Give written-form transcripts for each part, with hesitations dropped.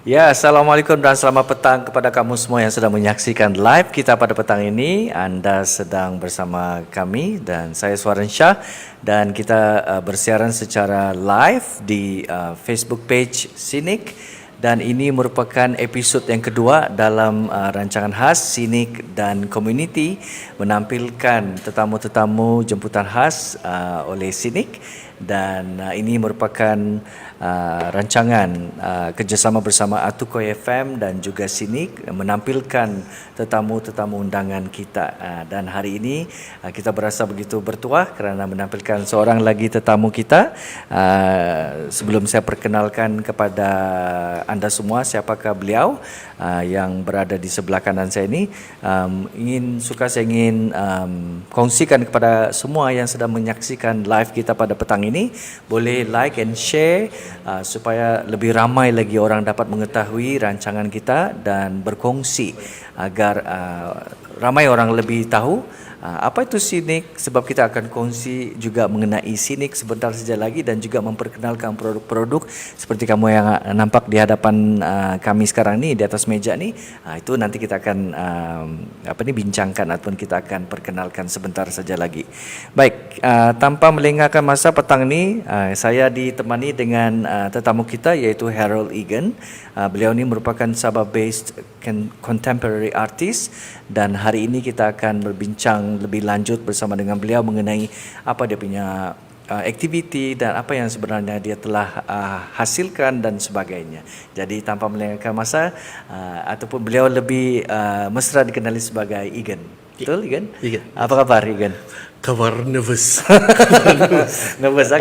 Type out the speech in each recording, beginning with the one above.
Ya, Assalamualaikum dan selamat petang kepada kamu semua yang sedang menyaksikan live kita pada petang ini. Anda sedang bersama kami dan saya Suaran Shah dan kita bersiaran secara live di Facebook page Sinik dan ini merupakan episod yang kedua dalam rancangan khas Sinik dan Community menampilkan tetamu-tetamu jemputan khas oleh Sinik dan ini merupakan rancangan kerjasama bersama Atukoi FM dan juga Sinik menampilkan tetamu-tetamu undangan kita dan hari ini kita berasa begitu bertuah kerana menampilkan seorang lagi tetamu kita. Sebelum saya perkenalkan kepada anda semua siapakah beliau yang berada di sebelah kanan saya ini, saya ingin kongsikan kepada semua yang sedang menyaksikan live kita pada petang ini, boleh like and share supaya lebih ramai lagi orang dapat mengetahui rancangan kita dan berkongsi agar ramai orang lebih tahu apa itu Sinik, sebab kita akan kongsi juga mengenai Sinik sebentar saja lagi dan juga memperkenalkan produk-produk seperti kamu yang nampak di hadapan kami sekarang ni di atas meja ni. Itu nanti kita akan bincangkan ataupun kita akan perkenalkan sebentar saja lagi. Baik, tanpa melengahkan masa petang ni, saya ditemani dengan tetamu kita iaitu Harold Egan. Beliau ni merupakan Sabah-based contemporary artist dan hari ini kita akan berbincang lebih lanjut bersama dengan beliau mengenai apa dia punya aktiviti dan apa yang sebenarnya dia telah hasilkan dan sebagainya. Jadi tanpa melengahkan masa ataupun beliau lebih mesra dikenali sebagai Egan. Betul Egan? Egan. Apa kabar Egan? Kabar nervous. Nervous.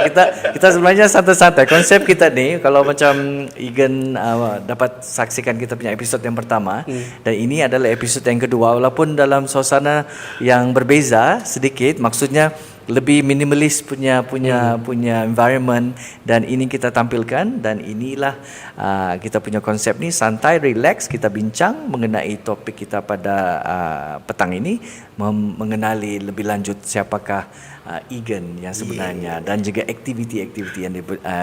Kita sebenarnya santai-santai. Konsep kita ni kalau macam Egan dapat saksikan kita punya episod yang pertama dan ini adalah episod yang kedua, walaupun dalam suasana yang berbeza sedikit, maksudnya lebih minimalis punya environment dan ini kita tampilkan dan inilah kita punya konsep ni, santai, relax, kita bincang mengenai topik kita pada petang ini, mengenali lebih lanjut siapakah Egan yang sebenarnya dan juga aktiviti-aktiviti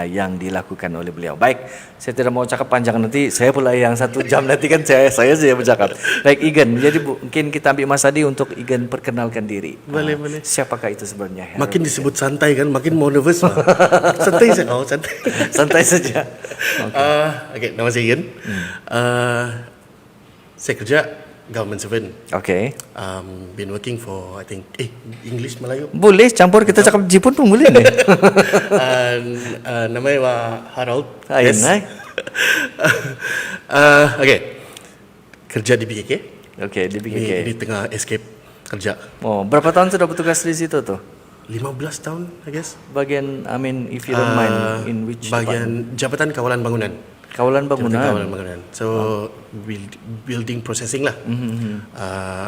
yang dilakukan oleh beliau. Baik, saya tidak mau cakap panjang, nanti saya pula yang 1 jam nanti kan saya bercakap. Baik Egan, jadi mungkin kita ambil Mas Adi untuk Egan perkenalkan diri. Boleh. Siapakah itu sebenarnya? Harold Makin disebut santai kan, makin mau nervous lah. Santai saja. Santai. Santai saja. Okay, nama saya Ian. Saya kerja government servant. Okay. Been working for I think English Melayu. Boleh campur, kita cakap Jepun pun boleh ni. Namanya Harold. Yes. Okay. Kerja di BKK. Okay, di BKK. Ini tengah escape kerja. Oh, berapa tahun sudah bertugas di situ tu? 15 tahun, I guess. Bagian, if you don't mind, in which bagian Jabatan Kawalan Bangunan. Kawalan Bangunan. Kawalan Bangunan. So building processing lah.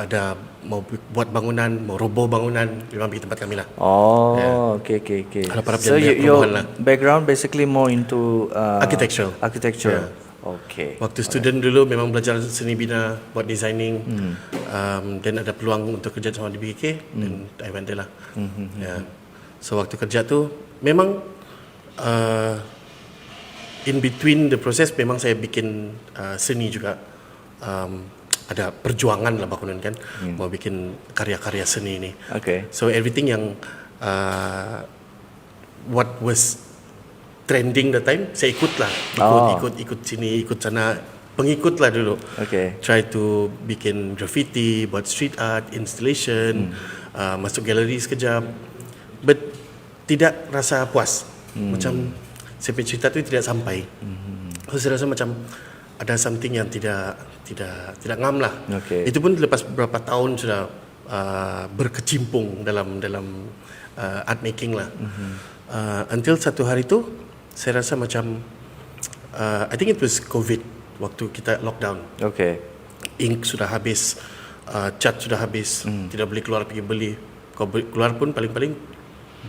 Ada mau buat bangunan, mau roboh bangunan, memang pergi tempat kami lah. Oh, okay. Ada para So your background basically more into architecture. Yeah. Okay. Waktu student dulu memang belajar seni bina, buat designing. Dan ada peluang untuk kerja sama di BKK dan I went there lah. So waktu kerja tu memang in between the process memang saya bikin seni juga. Ada perjuangan lah bangunan kan, mau bikin karya-karya seni ni. Okay. So everything yang what was trending the time saya ikut lah, ikut sini, ikut sana, pengikut lah dulu. Okay. Try to bikin graffiti, buat street art, installation, masuk galeri sekejap, but tidak rasa puas. Macam saya punya cerita tu tidak sampai. So saya rasa macam ada something yang tidak ngam lah. Okay. Itu pun lepas beberapa tahun sudah berkecimpung dalam art making lah. Until satu hari tu saya rasa macam I think it was COVID, waktu kita lockdown. Okay. Ink sudah habis, cat sudah habis, tidak boleh keluar pergi beli. Kalau keluar pun paling-paling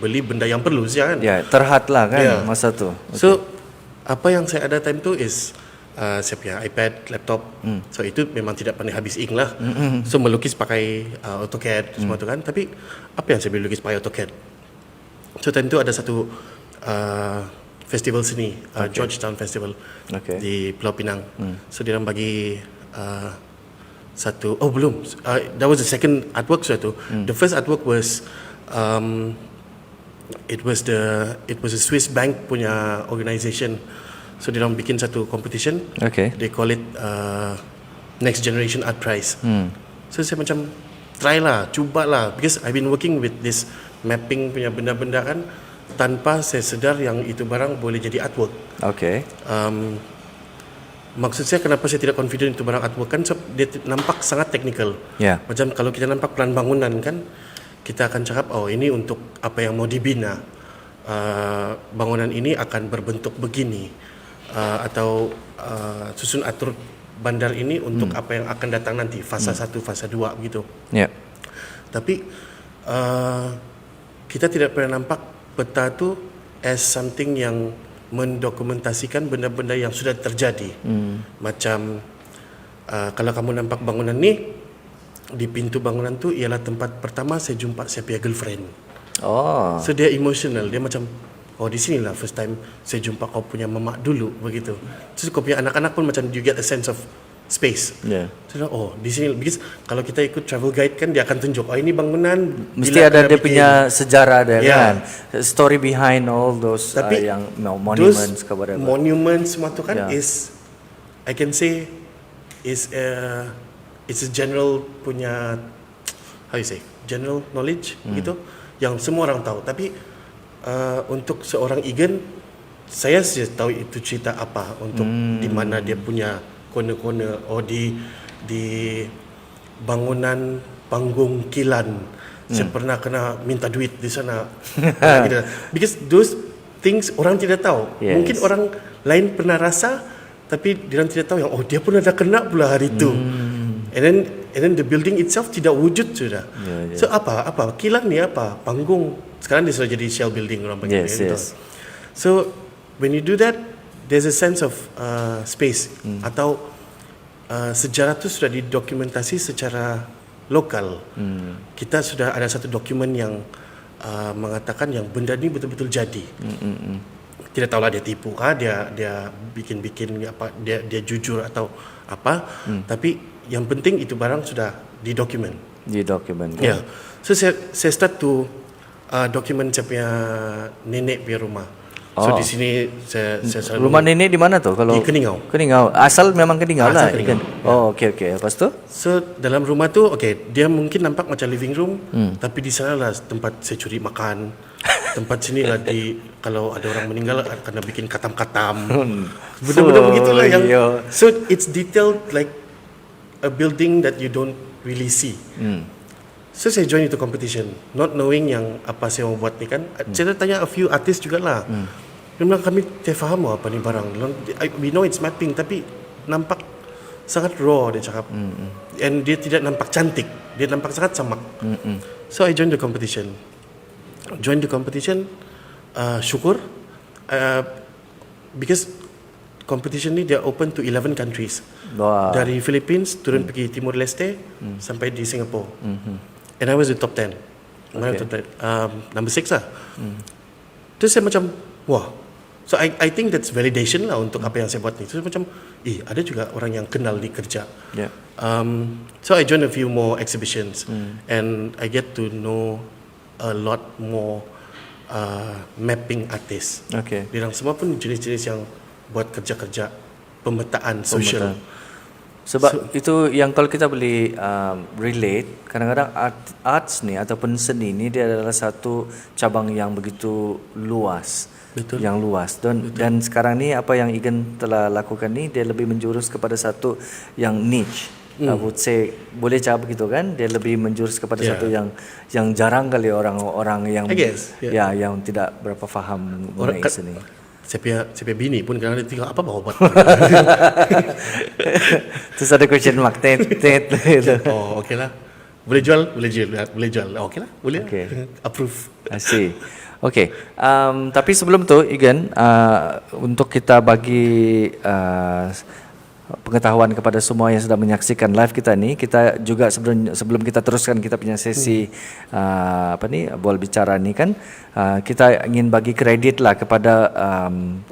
beli benda yang perlu saja kan. Ya, terhad lah kan masa tu. Okay. So apa yang saya ada time tu is saya punya iPad, laptop. So itu memang tidak pernah habis ink lah. So melukis pakai AutoCAD semua tu kan. Tapi apa yang saya boleh lukis pakai AutoCAD? So time tu ada satu festival seni, Georgetown Festival di Pulau Pinang. So dia orang bagi satu, belum, that was the second artwork suatu. The first artwork was it was a Swiss bank punya organisation. So dia orang bikin satu competition. They call it Next Generation Art Prize. So saya macam try lah, cuba lah, because I've been working with this mapping punya benda-benda kan, tanpa saya sedar yang itu barang boleh jadi artwork. Maksud saya kenapa saya tidak confident itu barang artwork kan, dia nampak sangat teknikal. Macam kalau kita nampak plan bangunan kan, kita akan cakap ini untuk apa yang mau dibina, bangunan ini akan berbentuk begini, atau susun atur bandar ini untuk apa yang akan datang nanti, fasa 1, fasa 2 begitu. Tapi kita tidak pernah nampak peta tu as something yang mendokumentasikan benda-benda yang sudah terjadi. Macam kalau kamu nampak bangunan ni, di pintu bangunan tu ialah tempat pertama saya jumpa saya punya girlfriend. So dia emotional, dia macam di sinilah first time saya jumpa kau punya mamak dulu begitu. Terus kau punya anak-anak pun macam you get a sense of space. So, di sini, because kalau kita ikut travel guide kan dia akan tunjuk ini bangunan mesti ada dia punya sejarah dia kan, story behind all those yang monuments ke whatever. Monuments semua tu kan is, I can say is it's a general punya, how you say, general knowledge gitu yang semua orang tahu. Tapi untuk seorang Egan, saya tahu itu cerita apa, untuk di mana dia punya kona-kona, di bangunan panggung Kilan. Saya pernah kena minta duit di sana. Because those things orang tidak tahu. Mungkin orang lain pernah rasa, tapi dia tidak tahu yang dia pun ada kena pula hari itu. And then the building itself tidak wujud sudah. So apa Kilan ni apa? Panggung. Sekarang dia sudah jadi shell building orang panggil. So when you do that, there's a sense of space, atau sejarah tu sudah didokumentasi secara lokal. Kita sudah ada satu dokumen yang mengatakan yang benda ni betul-betul jadi. Tidak tahulah dia tipu kah, dia bikin apa, dia jujur atau apa, tapi yang penting itu barang sudah didokumen. So saya start to dokumen saya punya nenek punya rumah. So di sini saya selalu, rumah nenek di mana tu? Kalau di Keningau. Asal memang Keningau lah. Okey. Lepas tu? So dalam rumah tu dia mungkin nampak macam living room, tapi di sana lah tempat saya curi makan. Tempat sini lah kalau ada orang meninggal kena bikin katam-katam. Benda-benda begitulah yang. So it's detailed like a building that you don't really see. So saya join itu competition, not knowing yang apa saya mau buat ni kan. Saya tanya a few artist jugalah. Dia bilang kami tidak faham apa ni barang. We know it's mapping, tapi nampak sangat raw, dia cakap. And dia tidak nampak cantik, dia nampak sangat samak. So I joined the competition. Syukur, because competition ni dia open to 11 countries. Dari Philippines turun pergi Timur Leste sampai di Singapore. And I was in top 10. Number 6 lah. Terus saya macam, wah. So I think that's validation lah untuk apa yang saya buat ni. So macam, ada juga orang yang kenal di kerja. So I joined a few more exhibitions. And I get to know a lot more mapping artists. Diorang semua pun jenis-jenis yang buat kerja-kerja pemetaan sosial. Sebab itu yang kalau kita boleh relate, kadang-kadang arts ni ataupun seni ni dia adalah satu cabang yang begitu luas. Yang luas. Dan sekarang ni apa yang Egan telah lakukan ni, dia lebih menjurus kepada satu yang niche. I would say, boleh cakap begitu kan? Dia lebih menjurus kepada satu yang jarang kali orang yang yang tidak berapa faham mengenai seni. Saya punya bini pun kadang-kadang tengok apa bawa buat. Terus ada question mark tet gitu. Okey lah. Boleh jual. Okey lah, boleh. Approve. I see. Okey. Tapi sebelum tu Egan, untuk kita bagi pengetahuan kepada semua yang sedang menyaksikan live kita ni. Kita juga sebelum kita teruskan kita punya sesi bola bicara ni kan, kita ingin bagi kredit lah kepada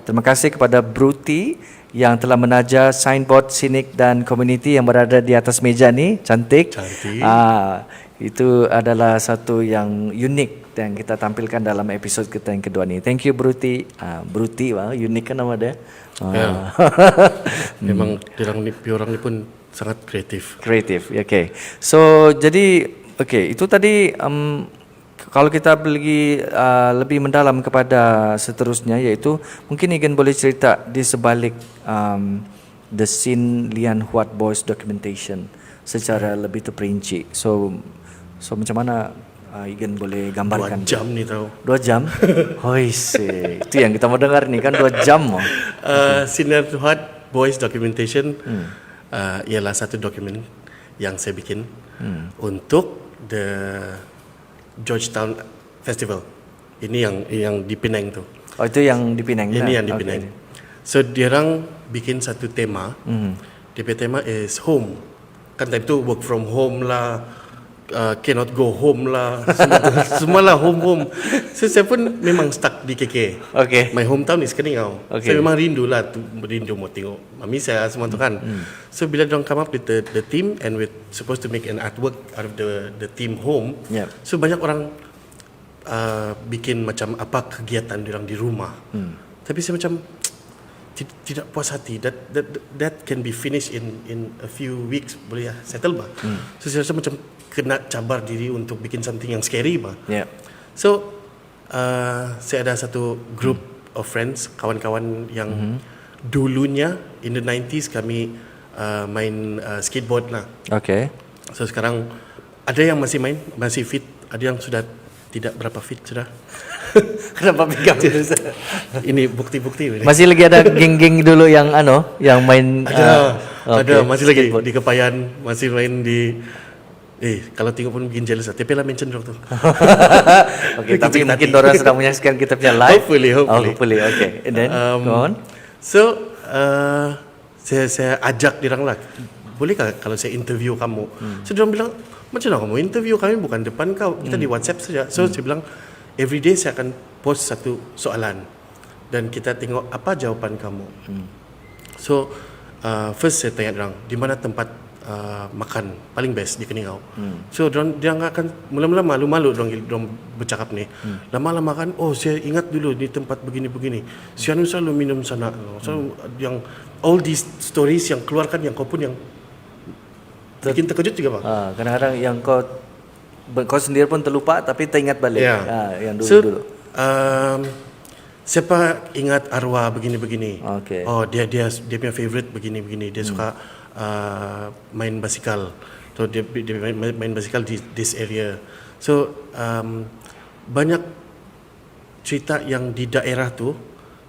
terima kasih kepada Bruti yang telah menaja signboard sinik dan community yang berada di atas meja ni. Cantik. Itu adalah satu yang unik yang kita tampilkan dalam episod kita yang kedua ni. Thank you Bruti. Bruti, unik kan nama dia. Memang orang ni pun sangat kreatif. Kreatif, okay. So jadi, itu tadi kalau kita pergi lebih mendalam kepada seterusnya, iaitu mungkin Igan boleh cerita di sebalik the scene Lian Huat Boys documentation secara lebih terperinci. So macam mana Igan boleh gambarkan? 2 jam ni tahu. 2 jam? Hoi sih. Itu yang kita mau dengar ni kan 2 jam. Lian Huat Boys documentation ialah satu dokumen yang saya bikin untuk the Georgetown Festival. Ini yang di Penang tu. Oh, itu yang di Penang. Ini yang di Penang. So diorang bikin satu tema. Dia punya tema is home. Kan time tu work from home lah, cannot go home lah, semua lah home. So saya pun memang stuck di KK. Okay. My hometown is Keningau. Okay. Saya memang rindu mau tengok mami saya semua tu kan. So bila diorang come up with the theme and we're supposed to make an artwork out of the theme home. Yep. So banyak orang bikin macam apa kegiatan diorang di rumah. Tapi saya macam tidak puas hati. That can be finished in a few weeks, boleh settle bah. So saya rasa macam kena cabar diri untuk bikin something yang scary bah. Yeah. So saya ada satu group of friends, kawan-kawan yang dulunya in the 90s kami main skateboard lah. Okay. So sekarang ada yang masih main, masih fit, ada yang sudah tidak berapa fit sudah. Kenapa pegang? Ini bukti-bukti. Masih lagi ada geng-geng dulu yang main ada masih lagi di Kepayan, masih main di kalau tengok pun bikin jealous. Tapi lah mention dong tu. Okay, tapi mungkin orang sedang menyaksikan kita punya live. Hopefully. Okay. And then go on. So saya ajak dirang lah. Bolehkah kalau saya interview kamu? So dia bilang, macam mana kamu interview kami bukan depan kau, kita di WhatsApp saja. So saya bilang, every day saya akan post satu soalan dan kita tengok apa jawapan kamu. So first saya tanya orang, di mana tempat makan paling best di Keningau. So dia akan mula-mula malu-malu dong bercakap ni. Lama-lama kan, saya ingat dulu di tempat begini-begini. Saya selalu minum sana. So yang all these stories yang keluarkan yang kau pun yang bikin terkejut juga bang. Kadang-kadang yang kau sendiri pun terlupa tapi teringat balik. Yang dulu-dulu. Siapa ingat arwah begini-begini? Okay. Dia punya favorite begini-begini. Dia suka main basikal. So dia main basikal di this area. So banyak cerita yang di daerah tu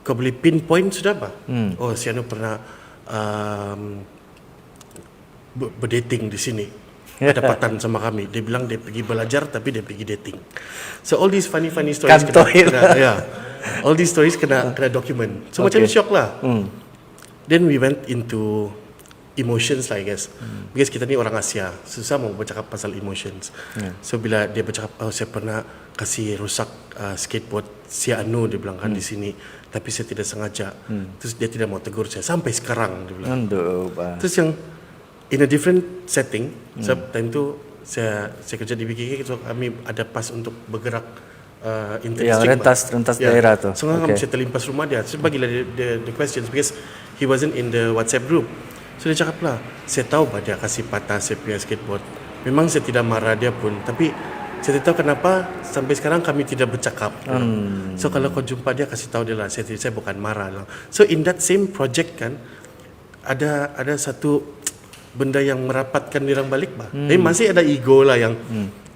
kau boleh pinpoint sudah apa? Sianu pernah berdating di sini. Dapatan sama kami. Dia bilang dia pergi belajar tapi dia pergi dating. So all these funny stories all these stories kena document. So macam shock lah. Then we went into emotions lah I guess. Because kita ni orang Asia, susah mau bercakap pasal emotions. So bila dia bercakap, saya pernah kasih rosak skateboard si Anu, dia bilang kan di sini, tapi saya tidak sengaja. Terus dia tidak mau tegur saya sampai sekarang dia bilang. Terus yang in a different setting, time tu saya kerja di BKK, so kami ada pas untuk bergerak rentas daerah tu. So kami saya terlimpas rumah dia. So bagilah the questions because he wasn't in the WhatsApp group. So dia cakap lah, saya tahu bah dia kasih patah saya punya skateboard. Memang saya tidak marah dia pun, tapi saya tidak tahu kenapa sampai sekarang kami tidak bercakap. So kalau kau jumpa dia, kasih tahu dia lah, saya bukan marah lah. So in that same project kan, ada satu benda yang merapatkan dirang balik bah. Tapi masih ada ego lah yang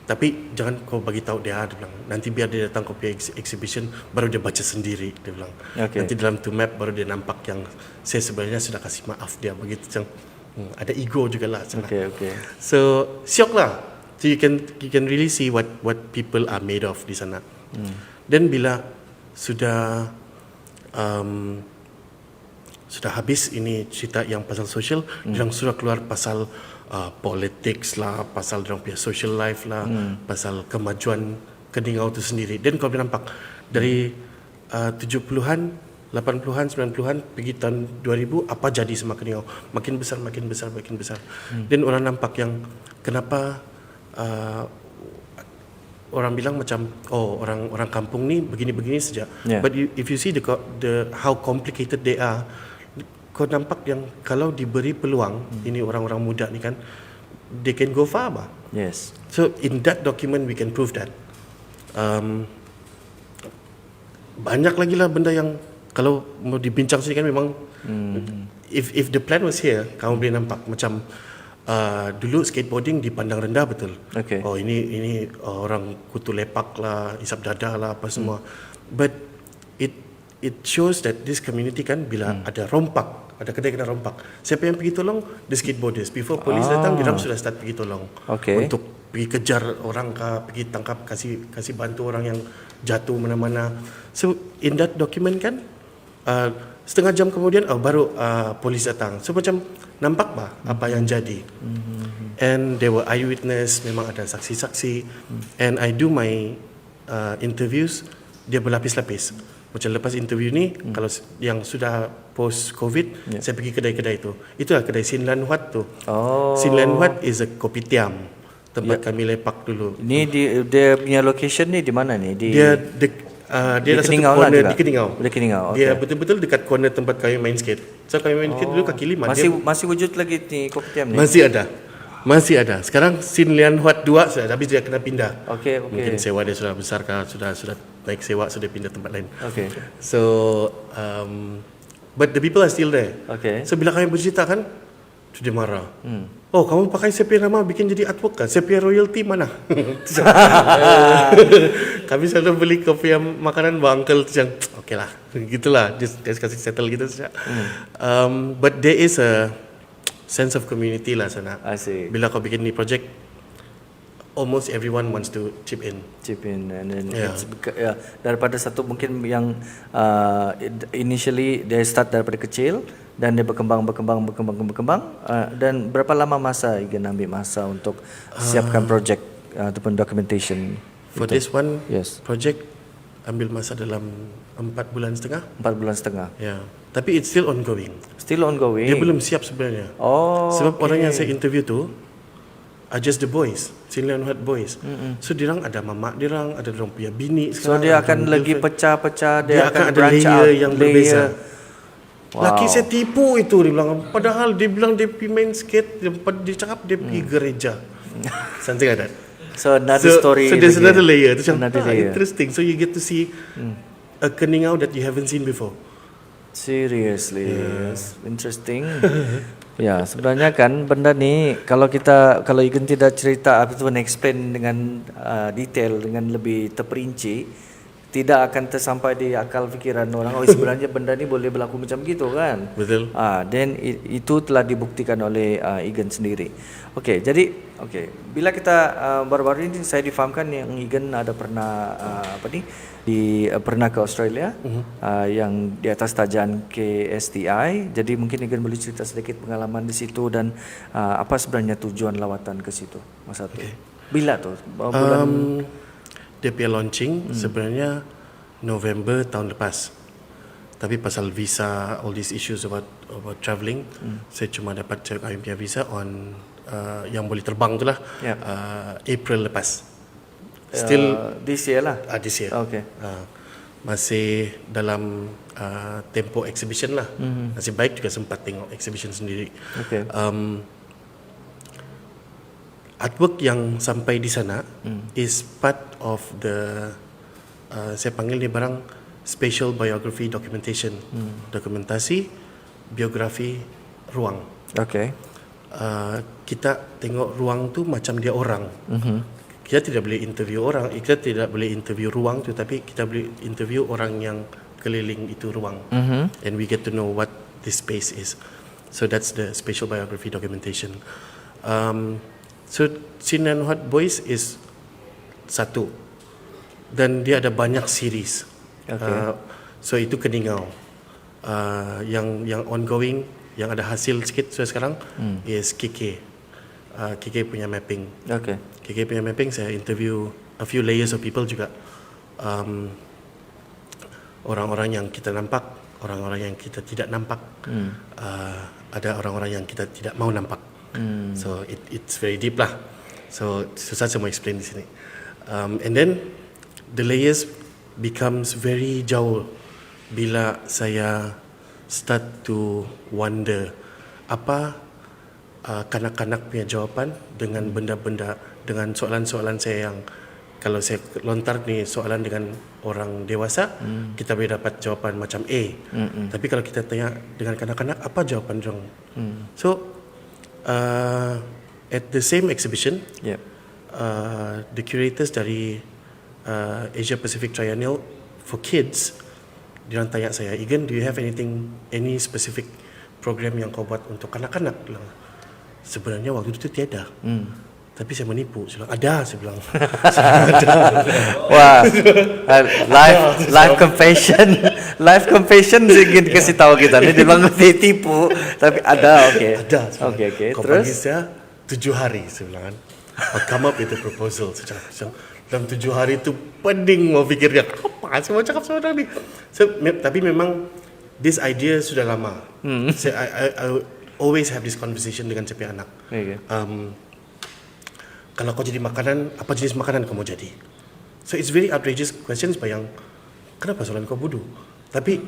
tapi jangan kau bagi tahu dia bilang. Nanti biar dia datang kau punya exhibition baru dia baca sendiri dia bilang. Nanti dalam to map baru dia nampak yang saya sebenarnya sudah kasih maaf dia begitu macam ada ego juga lah. So syok lah. So you can really see what people are made of di sana. sudah habis ini cerita yang pasal social, diorang sudah keluar pasal politics lah, pasal diorang punya social life lah, pasal kemajuan Keningau tu sendiri. Dan kau boleh nampak dari 70-an, 80-an, 90-an pergi tahun 2000 apa jadi sama Keningau, makin besar, makin besar, makin besar. Dan orang nampak yang kenapa orang bilang macam orang kampung ni begini-begini saja. Yeah. But if you see the how complicated they are, kau nampak yang kalau diberi peluang, ini orang-orang muda ni kan, they can go far bah. Yes. So in that document we can prove that. Banyak lagi lah benda yang kalau mau dibincang sini kan memang if the plan was here, kamu boleh nampak macam dulu skateboarding dipandang rendah betul. Okay. Oh ini orang kutu lepak lah, isap dada lah apa semua. But it shows that this community kan bila ada rompak, ada kedai kena rompak, siapa yang pergi tolong? The skateboarders. Before polis datang, dia sudah start pergi tolong. Okay. Untuk pergi kejar orang kah, pergi tangkap, kasih bantu orang yang jatuh mana-mana. So in that document kan, setengah jam kemudian baru polis datang. So macam nampak bah apa yang jadi. And there were eyewitness, memang ada saksi-saksi. And I do my interviews, dia berlapis-lapis. Macam lepas interview ni, kalau yang sudah post COVID, saya pergi kedai-kedai tu. Itulah kedai Sin Lan Huat tu. Sin Lan Huat is a kopitiam, tempat kami lepak dulu. Ni dia punya location ni di mana ni? Dia ada satu corner di Keningau. Di Keningau. Okay. Dia betul-betul dekat corner tempat kami main skate. So kami main skate dulu kaki lima. Masih wujud lagi ni kopitiam ni? Masih ada. Sekarang Sin Lian Huat 2 sudah, tapi dia kena pindah. Okay. Mungkin sewa dia sudah besar kah, sudah naik sewa, sudah pindah tempat lain. Okay. So but the people are still there. Okay. So bila kami bercerita kan, dia marah. Oh, kamu pakai CP nama bikin jadi artwork kan? CP royalty mana? Kami selalu beli kopi yang makanan bang uncle yang okay lah, gitulah, just kasih settle gitu saja. But there is a sense of community lah sana. I see. Bila kau bikin ni project, almost everyone wants to chip in And then daripada satu mungkin yang initially dia start daripada kecil dan dia berkembang dan berapa lama masa Igan ambil masa untuk siapkan project ataupun documentation for this one project ambil masa dalam 4 bulan setengah. 4 bulan setengah. Ya. Tapi it's still ongoing. Dia belum siap sebenarnya. Sebab orang yang saya interview tu are just the boys, Sin Lian Huat boys. So dirang ada mamak dirang, ada dorang punya bini sekarang. So dia akan lagi pecah-pecah, dia akan ada layer yang berbeza. Laki saya tipu itu, dia bilang. Padahal dia bilang dia pergi main skate, dia cakap dia pergi gereja. Something like that. So another story. So there's another layer. Itu layer. Interesting. So you get to see a Keningau that you haven't seen before. Seriously, yes. Interesting. Ya, sebenarnya kan benda ni kalau Igan tidak cerita ataupun explain dengan detail, dengan lebih terperinci, tidak akan tersampai di akal fikiran orang. Sebenarnya benda ni boleh berlaku macam gitu kan? Betul. Dan itu telah dibuktikan oleh Igan sendiri. Jadi bila kita baru-baru ini saya difahamkan yang Igan ada pernah pernah ke Australia yang di atas tajaan KSTI. Jadi mungkin Igan boleh cerita sedikit pengalaman di situ dan apa sebenarnya tujuan lawatan ke situ masa itu. Bila tu? Bulan dia launching sebenarnya November tahun lepas. Tapi pasal visa, all these issues about travelling, saya cuma dapat kami punya visa on yang boleh terbang tu lah. April lepas. Still this year lah. This year. Okay. Masih dalam tempo exhibition lah. Nasib baik juga sempat tengok exhibition sendiri. Okay. Artwork yang sampai di sana is part of the saya panggil ni barang spatial biography documentation. Dokumentasi biografi ruang. Okay. Kita tengok ruang tu macam dia orang. Kita tidak boleh interview orang, kita tidak boleh interview ruang tu, tapi kita boleh interview orang yang keliling itu ruang. And we get to know what this space is. So that's the spatial biography documentation. So Sin Lian Huat Boys is satu, dan dia ada banyak series. So itu Keningau. yang ongoing, yang ada hasil sikit sekarang is KK. KK punya mapping. Okay. KK punya mapping, saya interview a few layers of people juga. Orang-orang yang kita nampak, orang-orang yang kita tidak nampak, ada orang-orang yang kita tidak mau nampak. So it's very deep lah. So susah saya mau explain di sini. And then the layers becomes very jauh bila saya start to wonder apa kanak-kanak punya jawapan dengan benda-benda, dengan soalan-soalan saya yang kalau saya lontar ni soalan dengan orang dewasa, kita boleh dapat jawapan macam A. Tapi kalau kita tanya dengan kanak-kanak, apa jawapan dorang? So, at the same exhibition, the curators dari Asia Pacific Triennial for Kids, diorang tanya saya, Egan, do you have any specific program yang kau buat untuk kanak-kanak? Sebenarnya waktu itu tiada. Tapi saya menipu. Saya bilang, ada. Saya bilang. Wah, live confession. Live confession ingin kasih tahu kita. Ini dia bilang tipu. Tapi ada, okay. Ada. Okay. Kau Terus? panggil saya 7 hari. Saya bilang kan. I'll come up with a proposal. Saya cakap, dalam 7 hari itu pening mau fikir dia. Apa saya mau cakap sama orang ni? Tapi memang this idea sudah lama. I always have this conversation dengan saya punya anak. Okay. Kalau kau jadi makanan, apa jenis makanan kau mau jadi? So it's very outrageous questions, bayang, kenapa soalan kau bodoh? Tapi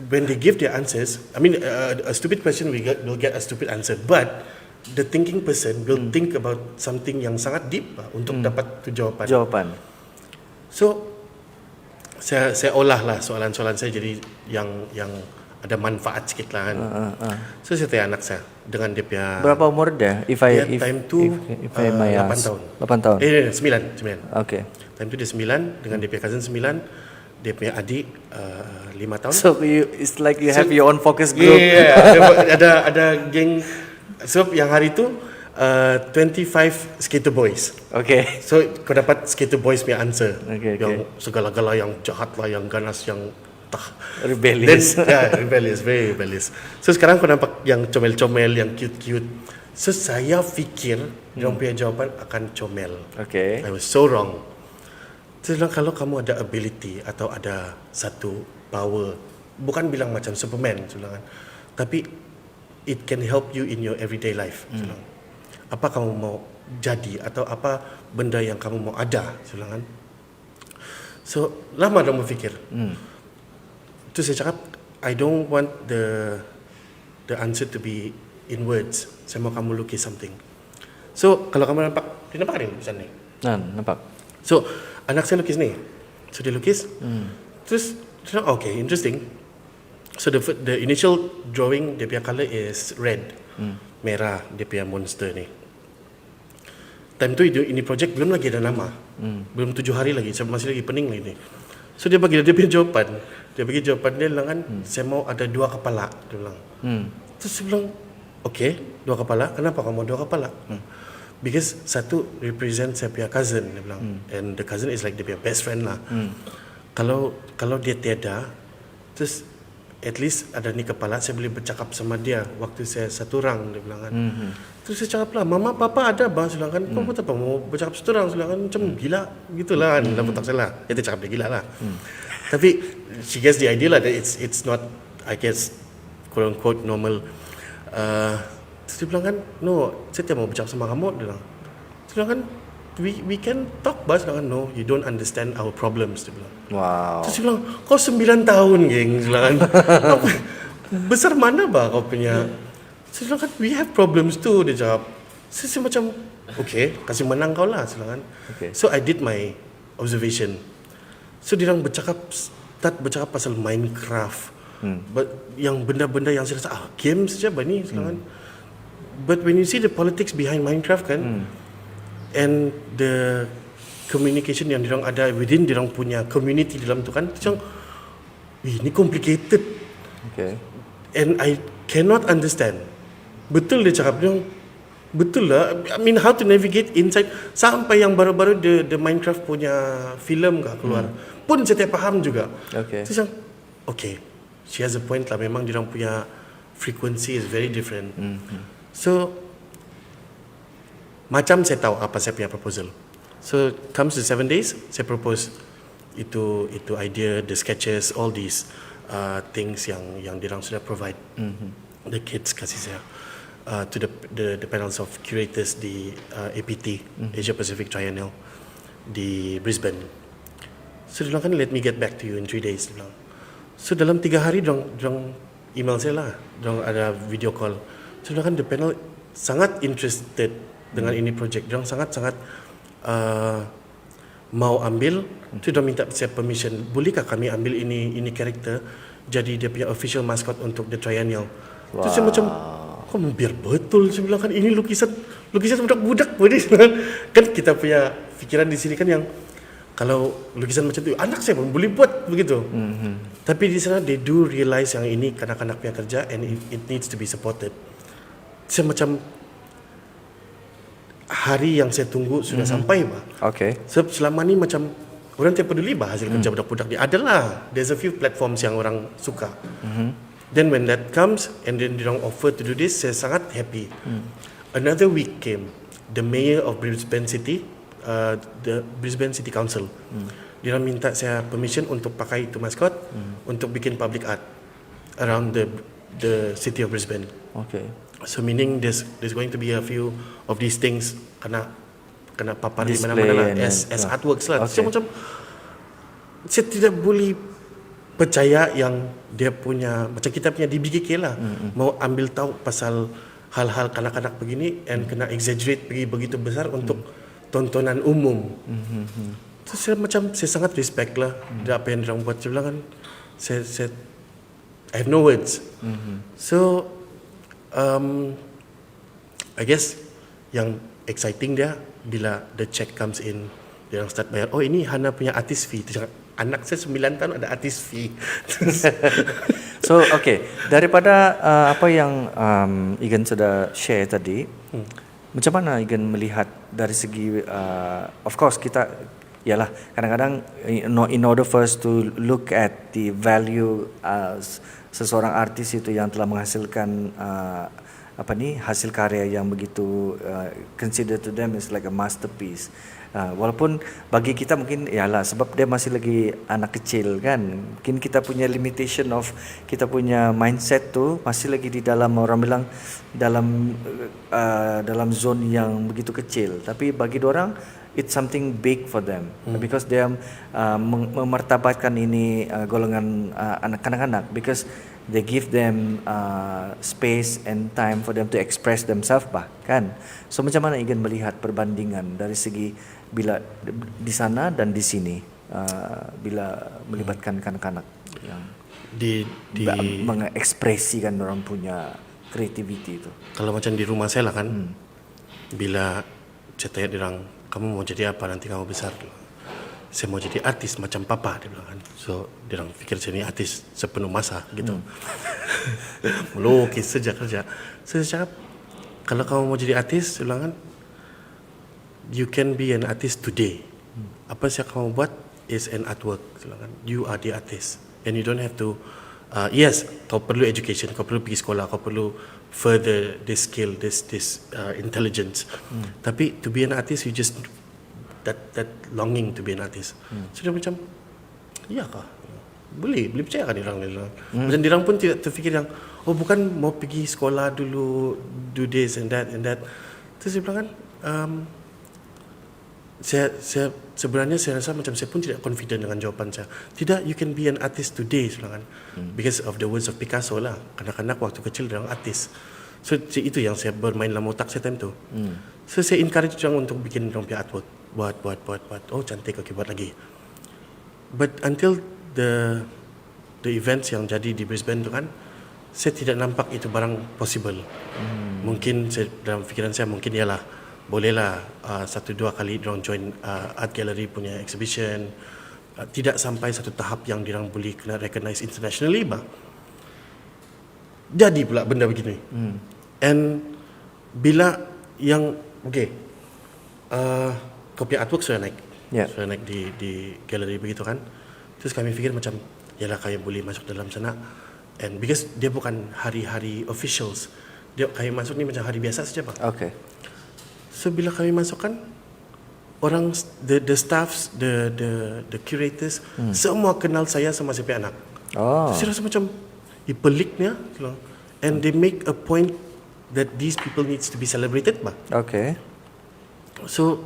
when they give their answers, I mean a stupid question will get a stupid answer, but the thinking person will think about something yang sangat deep untuk dapat tu jawapan. So saya olah lah soalan-soalan saya jadi yang ada manfaat sikit lah kan. So saya tanya anak saya dengan dia punya Berapa umur dia? If I may 8 ask. tahun. 8 tahun. 9. Okay. Time tu dia 9 dengan dia punya cousin 9, dia punya adik 5 tahun. So it's like you have your own focus group. Yeah, ada geng. So yang hari tu 25 skater boys. Okay. So kau dapat skater boys punya answer. Okay. Yang segala-gala, yang jahat lah, yang ganas, yang Rebellious. Then, rebellious, very rebellious. So sekarang kau nampak yang comel-comel, yang cute-cute. So saya fikir dia punya jawapan akan comel. Okay. I was so wrong. So kalau kamu ada ability atau ada satu power, bukan bilang macam Superman, kan, tapi it can help you in your everyday life. Apa kamu mau jadi atau apa benda yang kamu mau ada, kan? So lama dah berfikir. Tu saya cakap, I don't want the answer to be in words. Saya mau kamu lukis something. So kalau kamu nampak ni lukisan ni. Nampak. So anak saya lukis ni. So dia lukis. Terus okay, interesting. So the initial drawing dia punya color is red, merah dia punya monster ni. Time tu ini project belum lagi ada nama, belum 7 hari lagi, saya masih lagi pening lagi ni. So dia bagi dia punya jawapan. Dia bagi jawapan dia bilang kan, saya mau ada 2 kepala, dia bilang. Terus saya bilang, okay, 2 kepala. Kenapa kamu 2 kepala? Because satu represent saya punya cousin, dia bilang. And the cousin is like dia punya best friend lah. Kalau dia tiada, terus at least ada ni kepala, saya boleh bercakap sama dia waktu saya satu orang, dia bilang kan. Terus saya cakap lah, mama papa ada bang, silang kan. Kau apa mau bercakap satu orang, silang kan, macam gila gitulah kan. Dalam otak saya lah, dia cakap dia gila lah. Tapi she gets the idea lah that it's not, I guess, quote unquote normal. Terus dia bilang kan, no, saya tidak mau bercakap sama kamu, dia bilang. Dia bilang kan, we can talk, but dia bilang kan, no, you don't understand our problems, dia bilang. Wow. Terus dia bilang, kau 9 tahun geng, dia bilang kan. Besar mana bah kau punya? Saya bilang kan, we have problems too, dia jawab. Saya macam, okay, kasih menang kau lah, dia bilang kan. Okay. So I did my observation. So dia orang start bercakap pasal Minecraft. Yang benda-benda yang saya rasa, games saja bani, kan. But when you see the politics behind Minecraft kan, and the communication yang dia orang ada within dia orang punya community dalam tu kan, macam, ini complicated. Okay. And I cannot understand. Betul dia cakap, dia orang, betul lah. I mean, how to navigate inside. Sampai yang baru-baru the Minecraft punya filem keluar, pun saya tak faham juga. Okay. Saya cakap, okay. she has a point lah. Memang diorang punya frequency is very different. So macam saya tahu apa saya punya proposal. So comes to 7 days, saya propose itu idea, the sketches, all these things yang diorang sudah provide. The kids kasih saya to the panels of curators di APT, Asia Pacific Triennial di Brisbane. So diorang kan let me get back to you in 3 days. Diorang. So dalam 3 hari diorang email saya lah, diorang ada video call. So diorang kan the panel sangat interested dengan ini project. Diorang sangat-sangat mau ambil. So diorang minta saya permission, bolehkah kami ambil ini karakter jadi dia punya official mascot untuk the triennial. Wow. So saya macam, kau biar betul. Saya bilang kan ini lukisan budak-budak boleh. Kan kita punya fikiran di sini kan yang kalau lukisan macam tu anak saya pun boleh buat begitu. Tapi di sana they do realize yang ini kanak-kanak punya kerja and it needs to be supported. Saya macam hari yang saya tunggu sudah sampai bah. Okay. Sebab selama ni macam orang tidak peduli bah hasil kerja budak-budak dia. Adalah there's a few platforms yang orang suka. Then when that comes and then diorang offer to do this, saya sangat happy. Another week came, the mayor of Brisbane City, the Brisbane City Council, diorang minta saya permission untuk pakai itu mascot untuk bikin public art around the city of Brisbane. Okay. So meaning there's going to be a few of these things kena papar di Display mana-mana lah, and as artworks lah. Okay. So macam saya tidak boleh percaya yang dia punya macam kita punya DBGK lah mau ambil tahu pasal hal-hal kanak-kanak begini and kena exaggerate pergi begitu besar untuk tontonan umum. So saya sangat respect lah apa yang diorang buat. Saya bilang kan saya I have no words. So I guess yang exciting dia bila the check comes in, dia orang start bayar. Oh ini Hana punya artist fee. Dia cakap, anak saya 9 tahun ada artist fee. So okay, daripada apa yang Igan sudah share tadi, macam mana Igan melihat dari segi of course kita ialah kadang-kadang in order for us to look at the value seseorang artis itu yang telah menghasilkan hasil karya yang begitu consider to them is like a masterpiece. Walaupun bagi kita mungkin ialah sebab dia masih lagi anak kecil kan, mungkin kita punya limitation of kita punya mindset tu masih lagi di dalam, orang bilang dalam zone yang begitu kecil. Tapi bagi orang it's something big for them because they memartabatkan ini golongan anak-anak because they give them space and time for them to express themselves kan. So macam mana Igan melihat perbandingan dari segi bila di sana dan di sini bila melibatkan kanak-kanak yang mengekspresikan orang punya creativity itu. Kalau macam di rumah saya lah kan, bila saya tanya dia orang, kamu mau jadi apa nanti kamu besar? Saya mau jadi artis macam papa, dia bilang kan. So dia orang fikir saya ni artis sepenuh masa gitu. Melukis saja kerja. So saya cakap, kalau kamu mau jadi artis, dia bilang kan, you can be an artist today. Apa yang kamu buat is an artwork. Dia bilang kan, you are the artist and you don't have to. Yes, kau perlu education, kau perlu pergi sekolah, kau perlu further this skill, this intelligence. Tapi to be an artist, you just that longing to be an artist. So dia macam, iya kah? Boleh percaya kan orang ni. Macam diorang pun tidak terfikir yang, oh bukan mau pergi sekolah dulu, do this and that. Terus dia bilang kan, saya sebenarnya saya rasa macam saya pun tidak confident dengan jawapan saya. Tidak, you can be an artist today, kan? Because of the words of Picasso lah. Kanak-kanak waktu kecil dia orang artis. So itu yang saya bermain dalam otak saya time tu. So saya encourage orang untuk bikin orang punya artwork. Buat. Oh cantik, okay, buat lagi. But until the events yang jadi di Brisbane tu kan, saya tidak nampak itu barang possible. Mungkin dalam fikiran saya mungkin ialah bolehlah 1-2 kali diorang join art gallery punya exhibition, tidak sampai satu tahap yang diorang boleh kena recognize internationally bah. Jadi pula benda begini. And bila yang kopi artwork sudah naik, sudah naik di gallery begitu kan. Terus kami fikir macam, yalah kami boleh masuk dalam sana And because dia bukan hari-hari officials, kami masuk ni macam hari biasa saja bang. Okay. So bila kami masuk kan, orang the staffs, the curators, semua kenal saya sama saya punya anak. Oh. So, saya rasa macam peliknya, and they make a point that these people needs to be celebrated bang. Okay. So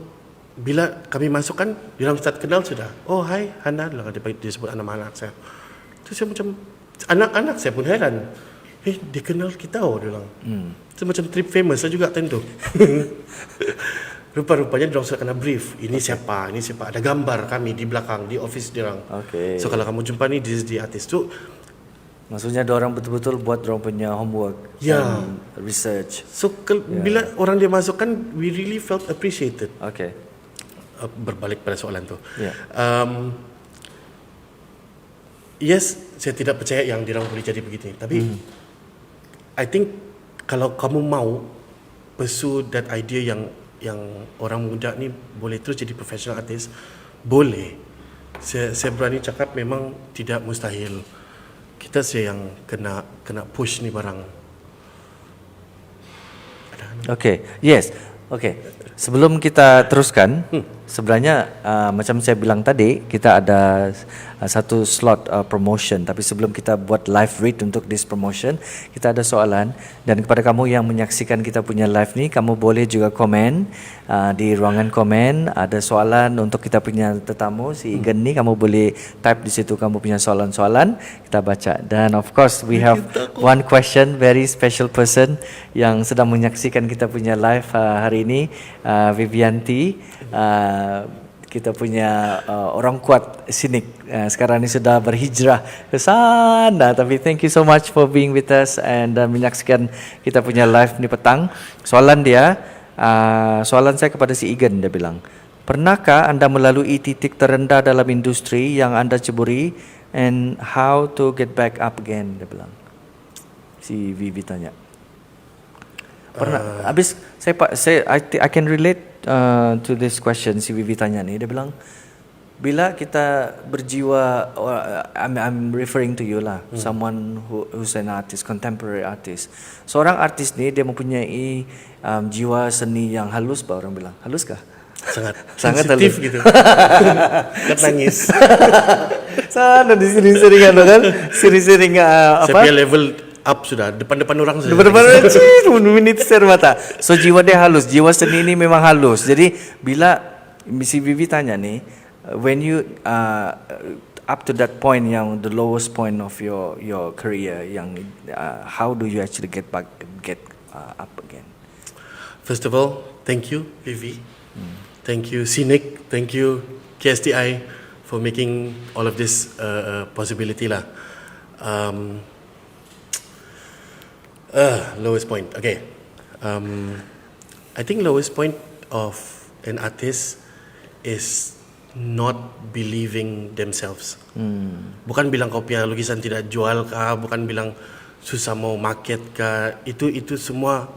bila kami masuk kan, dia orang start kenal sudah. Oh hai Hana, dia sebut nama anak saya. Terus saya macam anak-anak saya pun heran. Dia kenal kita dia bilang. So macam trip famous lah juga tentu. Rupa-rupanya dia orang sudah kena brief. Ini siapa, ini siapa. Ada gambar kami di belakang, di office dia orang. Okay. So kalau kamu jumpa ni, this is the artist. So Maksudnya orang betul-betul buat orang punya homework Ya. and research. so bila orang dia masuk kan, we really felt appreciated. Okay. Berbalik pada soalan tu. Yeah. Yes, saya tidak percaya yang dia orang boleh jadi begini. Tapi I think kalau kamu mau pursue that idea yang orang muda ni boleh terus jadi professional artist, boleh. Saya berani cakap memang tidak mustahil. Kita saja yang kena push ni barang. Okay. Yes. Okay. Sebelum kita teruskan, sebenarnya macam saya bilang tadi, kita ada satu slot promotion. Tapi sebelum kita buat live read untuk this promotion, kita ada soalan. Dan kepada kamu yang menyaksikan kita punya live ni, kamu boleh juga komen di ruangan komen. Ada soalan untuk kita punya tetamu, si Igan ni. Kamu boleh type di situ kamu punya soalan-soalan. Kita baca. Dan of course, we have one question, very special person yang sedang menyaksikan kita punya live hari ini, Vivianti. Kita punya orang kuat sinik sekarang ni sudah berhijrah ke sana. Tapi thank you so much for being with us and menyaksikan kita punya live ni petang. Soalan dia, soalan saya kepada si Igan, dia bilang, pernahkah anda melalui titik terendah dalam industri yang anda ceburi, and how to get back up again, dia bilang. Si Vivi tanya. Pernah, habis I can relate to this question. Si Vivi tanya ni, dia bilang, bila kita berjiwa, I'm referring to you lah, someone who's an artist, contemporary artist. Seorang artis ni dia mempunyai jiwa seni yang halus, bah orang bilang. Halus kah? Sangat halus sensitif gitu. Kat nangis. Sana di sering-sering kan, sering-sering Saya apa? punya level up sudah, depan-depan orang saja. Depan-depan minit air mata. So jiwa dia halus, jiwa seni ini memang halus. Jadi bila si Vivi tanya ni, when you up to that point, yang the lowest point of your career, yang how do you actually get up again? First of all, thank you Vivi. Thank you Sinik, thank you KSTI for making all of this possibility lah. Lowest point. Okay. I think lowest point of an artist is not believing themselves. Bukan bilang kau punya lukisan tidak jual kah, bukan bilang susah mau market kah. Itu semua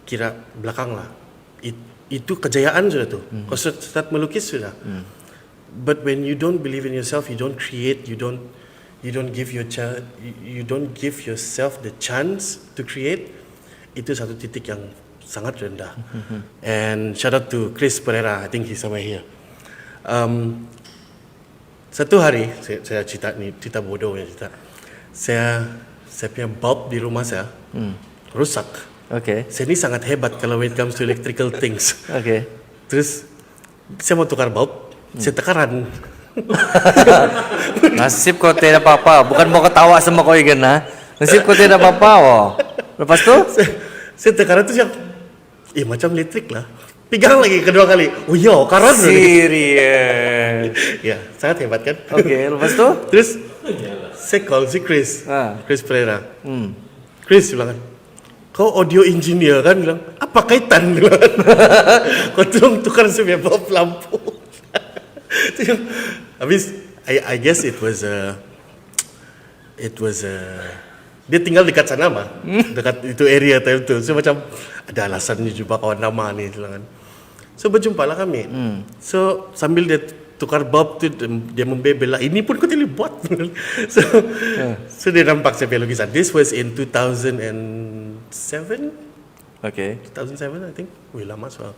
kira belakang lah. Itu kejayaan sudah tu. Kau start melukis sudah. But when you don't believe in yourself, you don't create, you don't give yourself the chance to create. Itu satu titik yang sangat rendah. And shout out to Chris Pereira, I think he's somewhere here. Satu hari saya cerita bodoh ya cerita. Saya punya bulb di rumah saya rusak. Okay. Saya ni sangat hebat kalau when it comes to electrical things. Okay. Terus saya mau tukar bulb, saya tekaran. Nasib kau tidak apa-apa. Bukan mau ketawa sama kau Igan, ha? Nasib kau tidak apa-apa. Oh. Lepas tu? Saya tekaran tu siap. Macam elektrik lah. Pegang lagi kedua kali. Oh ya, karan. Serius. Ya, sangat hebat kan? Okay, lepas tu? Terus saya call si Chris. Chris Pereira. Chris bilang, kau audio engineer kan? Bilang, apa kaitan? Kau tolong tukar saya bulb lampu. Habis I guess it was dia tinggal dekat sana mah, dekat itu area time tu. So macam ada alasan ni jumpa kawan lama ni kan. So berjumpalah kami. So sambil dia tukar bulb tu dia membebel lah. Ini pun kau tidak buat. so, so dia nampak saya punya lukisan. This was in 2007. Okay. 2007 I think. Wih lama soal.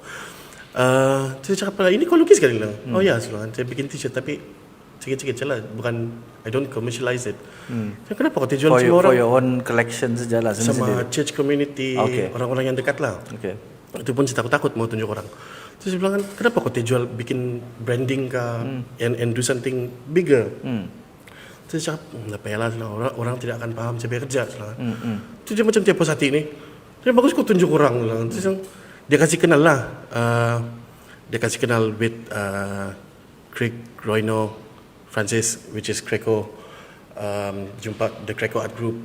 Saya cakap lah, ini kau lukis kali lah. Oh ya, saya bikin t-shirt tapi sikit-sikit je lah. Bukan, I don't commercialize it. Kenapa kau jual semua orang? For your own collection sajalah Sama church community, orang-orang yang dekat lah. Okay. Itu pun saya takut-takut mau tunjuk orang. Terus saya bilang kan, kenapa kau jual bikin branding kah and do something bigger? Terus saya cakap, tak payahlah, orang tidak akan faham saya kerja. Itu dia macam tiap hati ni. Dia bagus kau tunjuk orang. Terus dia kasih kenal lah. Dia kasih kenal with Craig Royno Francis, which is Creco. Jumpa the Creco Art Group,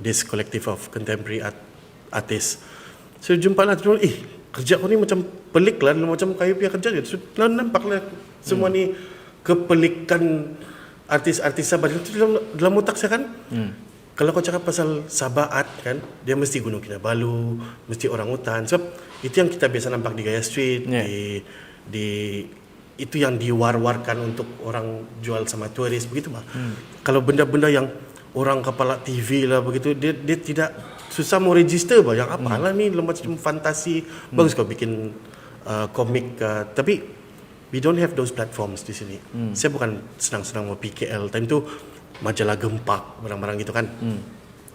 this collective of contemporary artists. So jumpa lah, kerja kau ni macam pelik lah, macam kayu punya kerja je. So nampak lah semua ni kepelikan artis-artis Sabah. Itu dalam otak saya kan. Kalau kau cakap pasal Sabah art kan, dia mesti Gunung Kinabalu, mesti orang hutan. Sebab itu yang kita biasa nampak di Gaya Street, di itu yang diwar-warkan untuk orang jual sama turis begitu bah. Kalau benda-benda yang orang kepala TV lah begitu, dia tidak susah mau register bah. Yang apalah ni macam fantasi. Bagus kau bikin komik tapi we don't have those platforms di sini. Saya bukan senang-senang mau PKL. Time tu majalah Gempak barang-barang gitu kan.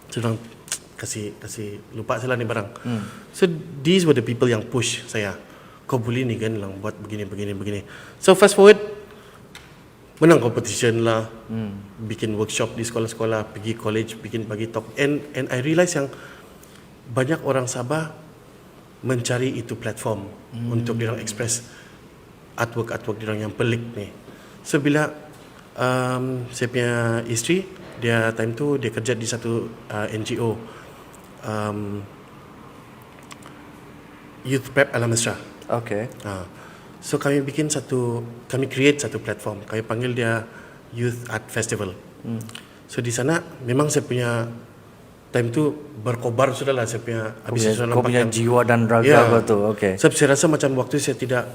Sedang kasih lupa saya lah ni barang. So these were the people yang push saya. Kau boleh ni kan lang buat begini. So fast forward, menang competition lah, bikin workshop di sekolah-sekolah, pergi college, bikin pagi talk, and I realise yang banyak orang Sabah mencari itu platform untuk dirang express artwork dirang yang pelik ni. So bila saya punya isteri, dia time tu dia kerja di satu NGO, Youth Prep Alam Mesra. Okay. So kami create satu platform. Kami panggil dia Youth Art Festival. So di sana memang saya punya time tu berkobar sudah lah saya punya. Kau punya jiwa dan raga tu. Okay. Sebab saya rasa macam waktu saya tidak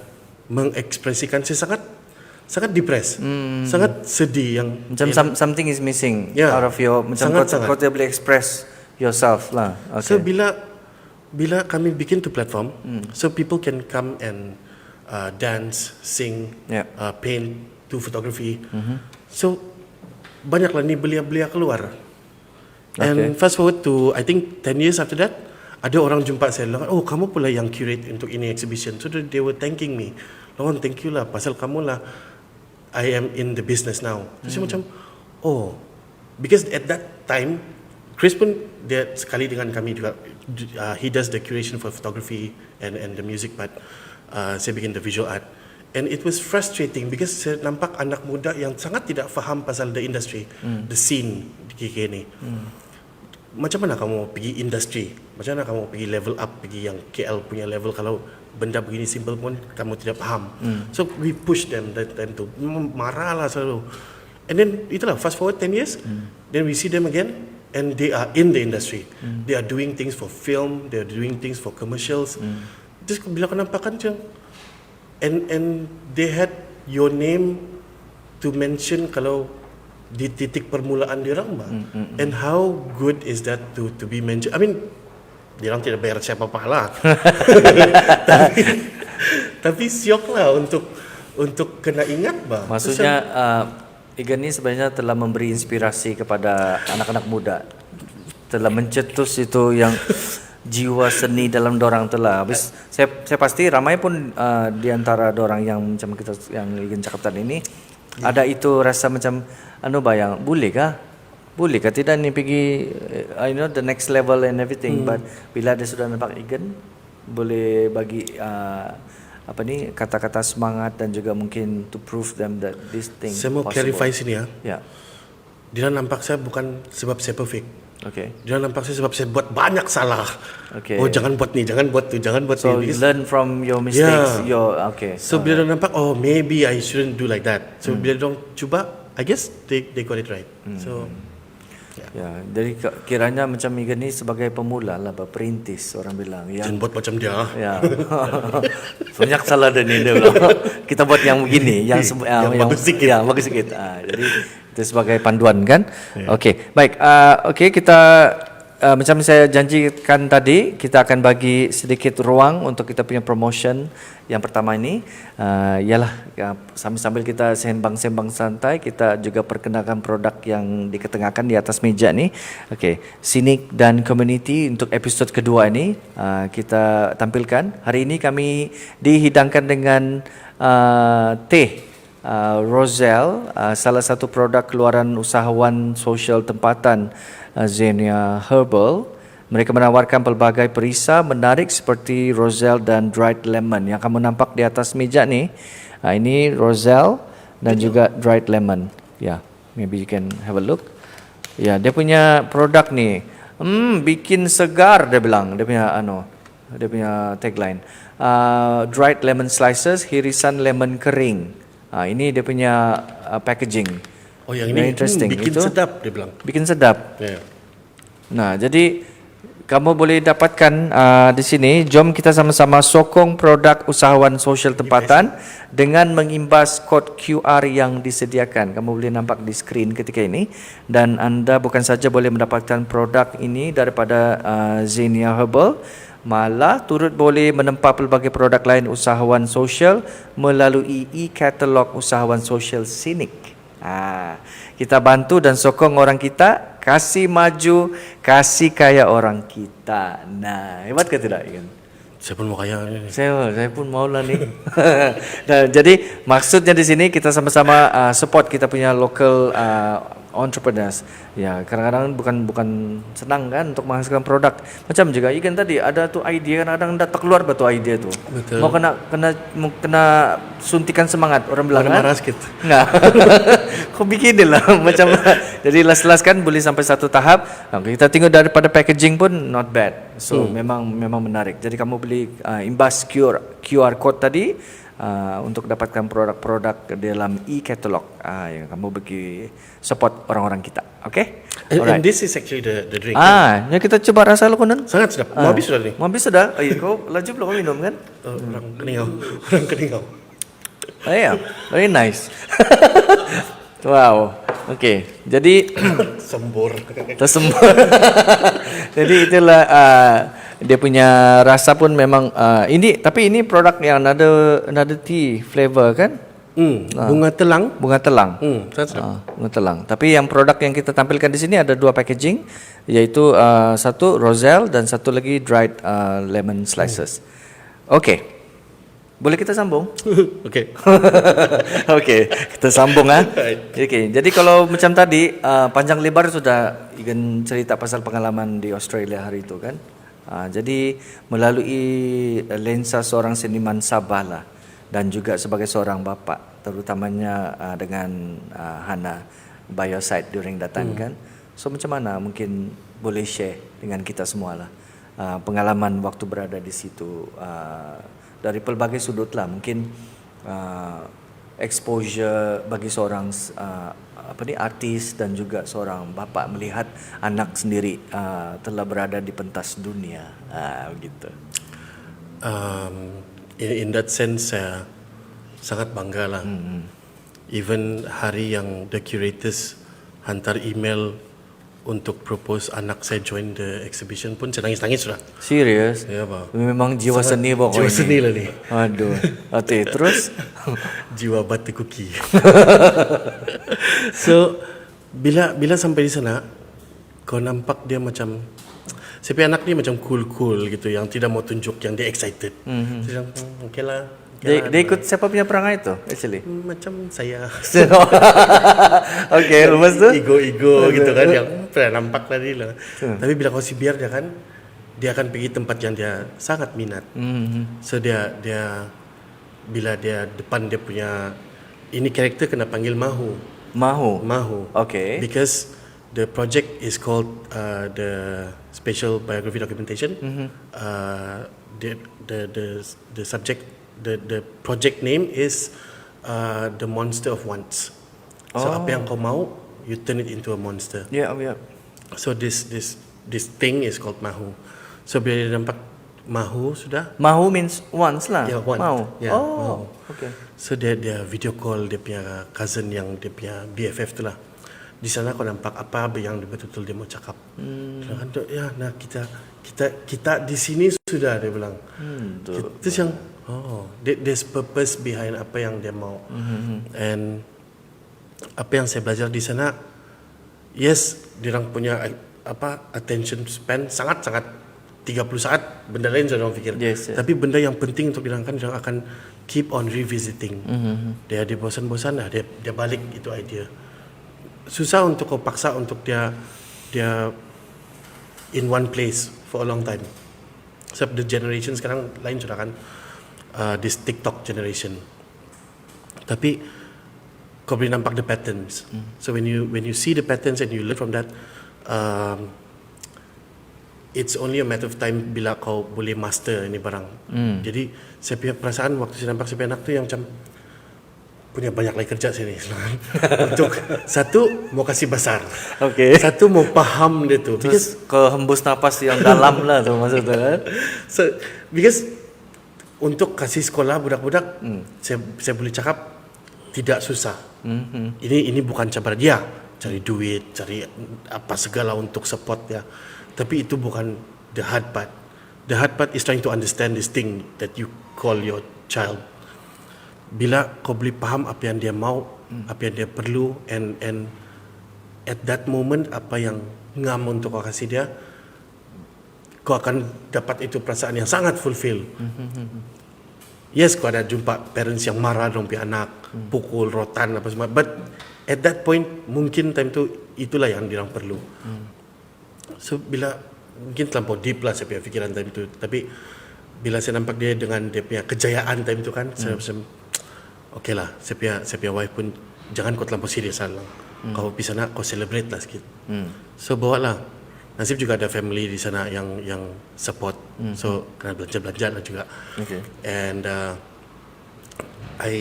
mengekspresikan, saya sangat depressed, sangat sedih yang macam something is missing out of your macam kau tidak boleh express yourself lah. Okay. So bila kami bikin tu platform, so people can come and dance, sing, paint, do photography. So banyaklah ni belia-belia keluar. And fast forward to I think 10 years after that, ada orang jumpa saya bilang, oh kamu pula yang curate untuk ini exhibition. So they were thanking me. Lawan thank you lah, pasal kamu lah I am in the business now. Terus saya macam, oh, because at that time Chris pun dia sekali dengan kami juga. He does the curation for photography and the music part. Saya bikin the visual art. And it was frustrating because saya nampak anak muda yang sangat tidak faham pasal the industry, the scene di KK ni. Macam mana kamu pergi industri? Macam mana kamu pergi level up, pergi yang KL punya level kalau benda begini simple pun kamu tidak faham. So we push them that time tu. Marah lah selalu. And then itulah fast forward 10 years, then we see them again. And they are in the industry. They are doing things for film. They are doing things for commercials. Just bila kau nampak kan macam, and they had your name to mention kalau di titik permulaan dirang ba. And how good is that to be mentioned? I mean, dirang tidak bayar siapa-apa lah. tapi siok lah untuk kena ingat ba. Maksudnya Igan ni sebenarnya telah memberi inspirasi kepada anak-anak muda, telah mencetus itu yang jiwa seni dalam dorang telah. Habis saya pasti ramai pun di antara dorang yang macam kita yang Igan cakap tadi ini ada itu rasa macam bayang boleh kah tidak ni pergi the next level and everything. But bila dia sudah nampak Igan boleh bagi kata-kata semangat dan juga mungkin to prove them that this thing saya mau possible. clarify sini ya. Ya. Dia nampak saya bukan sebab saya perfect. Okay. Dia nampak saya sebab saya buat banyak salah. Okay. Oh jangan buat ni, jangan buat tu, jangan buat so ni. So learn from your mistakes. Okay. So bila dia nampak, oh maybe I shouldn't do like that. So bila dia cuba, I guess they got it right. So Ya, jadi kiranya macam Igan ni sebagai pemula lah, perintis orang bilang. Jangan buat macam dia. Ya. Banyak salah dan ini dia bilang. Kita buat yang begini, yang bagus sikit. Ya, bagus sikit. Jadi itu sebagai panduan kan. Okey, baik. Okey, kita macam saya janjikan tadi, kita akan bagi sedikit ruang untuk kita punya promotion. Yang pertama ini ialah sambil kita sembang-sembang santai, kita juga perkenalkan produk yang diketengahkan di atas meja ni. Okey, Cynic dan Community untuk episod kedua ini kita tampilkan. Hari ini kami dihidangkan dengan teh Roselle, salah satu produk keluaran usahawan sosial tempatan Xenia Herbal. Mereka menawarkan pelbagai perisa menarik seperti Roselle dan dried lemon yang kamu nampak di atas meja ni. Ini Roselle dan juga dried lemon. Ya, maybe you can have a look. Ya, dia punya produk ni, bikin segar dia bilang. Dia punya tagline. Dried lemon slices, hirisan lemon kering. Ini dia punya packaging. Oh, yang ini interesting. bikin Itu, sedap dia bilang. bikin sedap. Ya. Nah, jadi kamu boleh dapatkan di sini. Jom kita sama-sama sokong produk usahawan sosial tempatan dengan mengimbas kod QR yang disediakan. Kamu boleh nampak di skrin ketika ini. Dan anda bukan saja boleh mendapatkan produk ini daripada Xenia Herbal, malah turut boleh menempa pelbagai produk lain usahawan sosial melalui e-katalog usahawan sosial Cynic. Kita bantu dan sokong orang kita, kasih maju, kasih kaya orang kita. Nah, hebat ke tidak, Igan? Saya pun mau kaya ni. Saya pun maulah ni. Nah, jadi maksudnya di sini kita sama-sama support kita punya local entrepreneurs. Ya, kadang-kadang bukan senang kan untuk menghasilkan produk. Macam juga Igan tadi ada tu idea, kadang-kadang dah terkeluar betul idea tu. Betul. Mau kena suntikan semangat orang bilang kan. Marah-marah sikit. Enggak. Kau bikin dia lah macam. Jadi las-las kan boleh sampai satu tahap. Kita tengok daripada packaging pun not bad. So memang menarik. Jadi kamu beli imbas QR code tadi untuk dapatkan produk-produk dalam e-katalog yang kamu bagi support orang-orang kita. Okay? And this is actually the drink. Ya kita coba rasa lo konon. Sangat sedap. Mau habis sudah ni. Mau habis sudah. Kau laju belum minum kan? Orang keningau. Orang keningau. Yeah, very nice. Wow. Okay. Jadi Sembur. tersembur. Jadi itulah dia punya rasa pun memang tapi ini produk yang another tea flavor kan? Bunga telang. Bunga telang. Sangat sedap. Bunga telang. Tapi yang produk yang kita tampilkan di sini ada dua packaging, iaitu satu Roselle dan satu lagi dried lemon slices. Okay. Boleh kita sambung? Okay. Okey, kita sambung Okey, jadi kalau macam tadi panjang lebar sudah Igan cerita pasal pengalaman di Australia hari itu kan. Jadi melalui lensa seorang seniman Sabah lah, dan juga sebagai seorang bapa, terutamanya dengan Hana Biosite during datang kan. So macam mana mungkin boleh share dengan kita semua lah pengalaman waktu berada di situ. Dari pelbagai sudut lah, mungkin exposure bagi seorang artis dan juga seorang bapa melihat anak sendiri telah berada di pentas dunia, begitu. In that sense saya sangat bangga lah. Even hari yang the curators hantar email untuk propose anak saya join the exhibition pun saya nangis-nangis sudah. Serius? Ya, Pak. Memang jiwa seni pokoknya. Jiwa seni lah ni. Aduh. Okey, terus Jiwa batu kuki. So bila sampai di sana, kau nampak dia macam seperti anak ni macam cool gitu, yang tidak mau tunjuk yang dia excited. Saya okay lah. dia ikut siapa punya perangai itu actually? Macam saya. Okey, lepas tu ego gitu kan, yang pernah nampak tadi lah. Tapi bila kau biar dia kan, dia akan pergi tempat yang dia sangat minat. So dia bila dia depan dia punya ini karakter kena panggil Mahu. Okay. Because the project is called the Special Biography Documentation. The subject, the project name is The Monster of Wants. So apa yang kau mau, you turn it into a monster. Yeah. So this thing is called mahu. So bila dia nampak mahu sudah, Mahu means once lah. Yeah, once. Mahu. Yeah, oh, okay. so dia video call dia punya cousin yang dia punya BFF tu lah. Di sana kau nampak apa yang betul-betul dia mau cakap. Sedangkan tu, ya, nah kita di sini sudah, dia bilang. Terus yang, there's purpose behind apa yang dia mau. And apa yang saya belajar di sana, yes, diorang punya attention span sangat-sangat 30 saat, benda lain saya orang fikir. Yes, Tapi benda yang penting untuk diorang kan, diorang akan keep on revisiting. Dia bosan-bosan dah, dia balik itu idea. Susah untuk kau paksa untuk dia in one place for a long time. Sebab the generation sekarang lain sudah kan, this TikTok generation. Tapi kau boleh nampak the patterns. So when you see the patterns and you learn from that, it's only a matter of time bila kau boleh master ini barang. Jadi saya punya perasaan waktu saya nampak saya punya anak tu yang macam punya banyak lagi kerja sini. Untuk satu mau kasih besar, satu mau paham dia tu. Terus kau hembus nafas yang dalam lah tu maksud tu kan. So because untuk kasih sekolah budak-budak, saya boleh cakap tidak susah. Ini bukan cabaran dia cari duit, cari apa segala untuk support dia. Tapi itu bukan the hard part. The hard part is trying to understand this thing that you call your child. Bila kau boleh faham apa yang dia mau, apa yang dia perlu, and at that moment apa yang ngam untuk kau kasih dia, kau akan dapat itu perasaan yang sangat fulfill. Yes, kau ada jumpa parents yang marah dong pi anak, pukul, rotan apa semua. But at that point mungkin time tu itulah yang dirang perlu. So bila mungkin terlampau deep lah saya punya fikiran time tu. Tapi bila saya nampak dia dengan dia punya kejayaan time tu kan, saya okay lah, saya punya wife pun jangan kau terlampau serius lah. Kau pergi sana, kau celebrate lah sikit. So bawa lah. Nasib juga ada family di sana yang support. So kena belanja lah juga. And I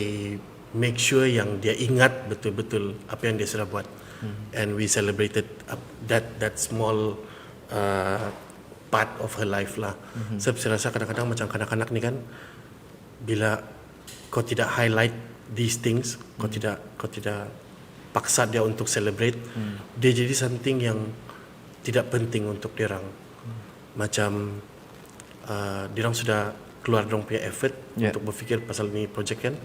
make sure yang dia ingat betul-betul apa yang dia sudah buat. And we celebrated that small part of her life lah. Sebab saya rasa kadang-kadang macam kanak-kanak ni kan, bila kau tidak highlight these things, kau tidak paksa dia untuk celebrate, dia jadi something yang tidak penting untuk dirang. Macam dirang sudah keluar dorang punya effort untuk berfikir pasal ni project kan.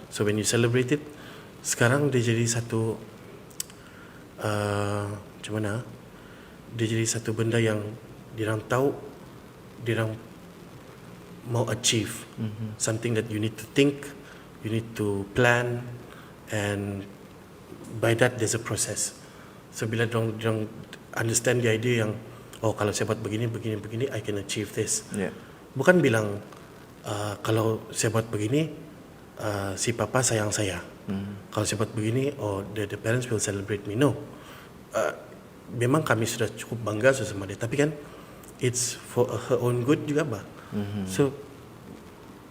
So when you celebrate it, sekarang dia jadi satu macam mana? Dia jadi satu benda yang dirang tahu, dirang mau achieve. Something that you need to think, you need to plan, and by that there's a process. So bila dorang understand the idea yang kalau saya buat begini, I can achieve this. Bukan bilang kalau saya buat begini, si papa sayang saya. Kalau saya buat begini, the parents will celebrate me. No. Memang kami sudah cukup bangga sama dia, tapi kan it's for her own good juga bah. So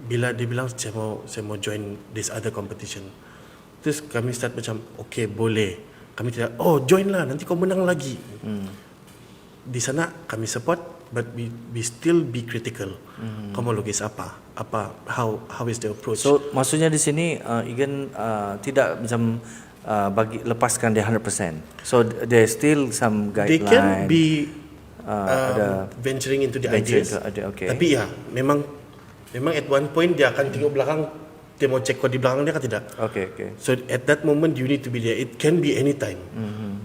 bila dia bilang saya mau join this other competition, terus kami start macam okay boleh, kami tidak join lah nanti kau menang lagi. Di sana kami support, but we still be critical. Kau mau lukis apa how is the approach? So maksudnya di sini Igan tidak macam bagi lepaskan dia 100%. So there still some guideline. They can be venturing into the ideas. Tapi ya memang at one point dia akan tengok belakang, dia mau cek kau di belakang dia kan tidak. So at that moment you need to be there. It can be any time.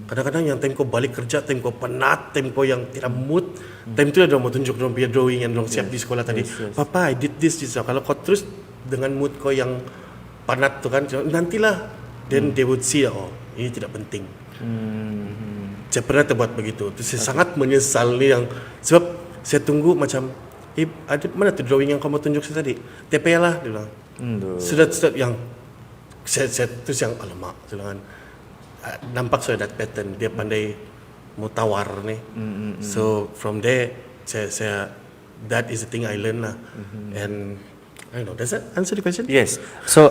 Kadang-kadang yang time kau balik kerja, time kau penat, time kau yang tidak mood, time tu dia mau tunjuk dorang punya drawing yang dorang siap di sekolah tadi. Papa, I did this. Kalau kau terus dengan mood kau yang penat tu kan, nantilah. Then they would see ini tidak penting. Saya pernah terbuat begitu. Terus saya sangat menyesal ni yang sebab saya tunggu macam ada mana tu drawing yang kau mau tunjuk saya tadi? TP lah dia bilang. Sudah yang saya terus yang alamak silakan. Nampak sudah that pattern, dia pandai mau tawar ni. So from there saya that is the thing I learn lah. And I don't know, does that answer the question? Yes. So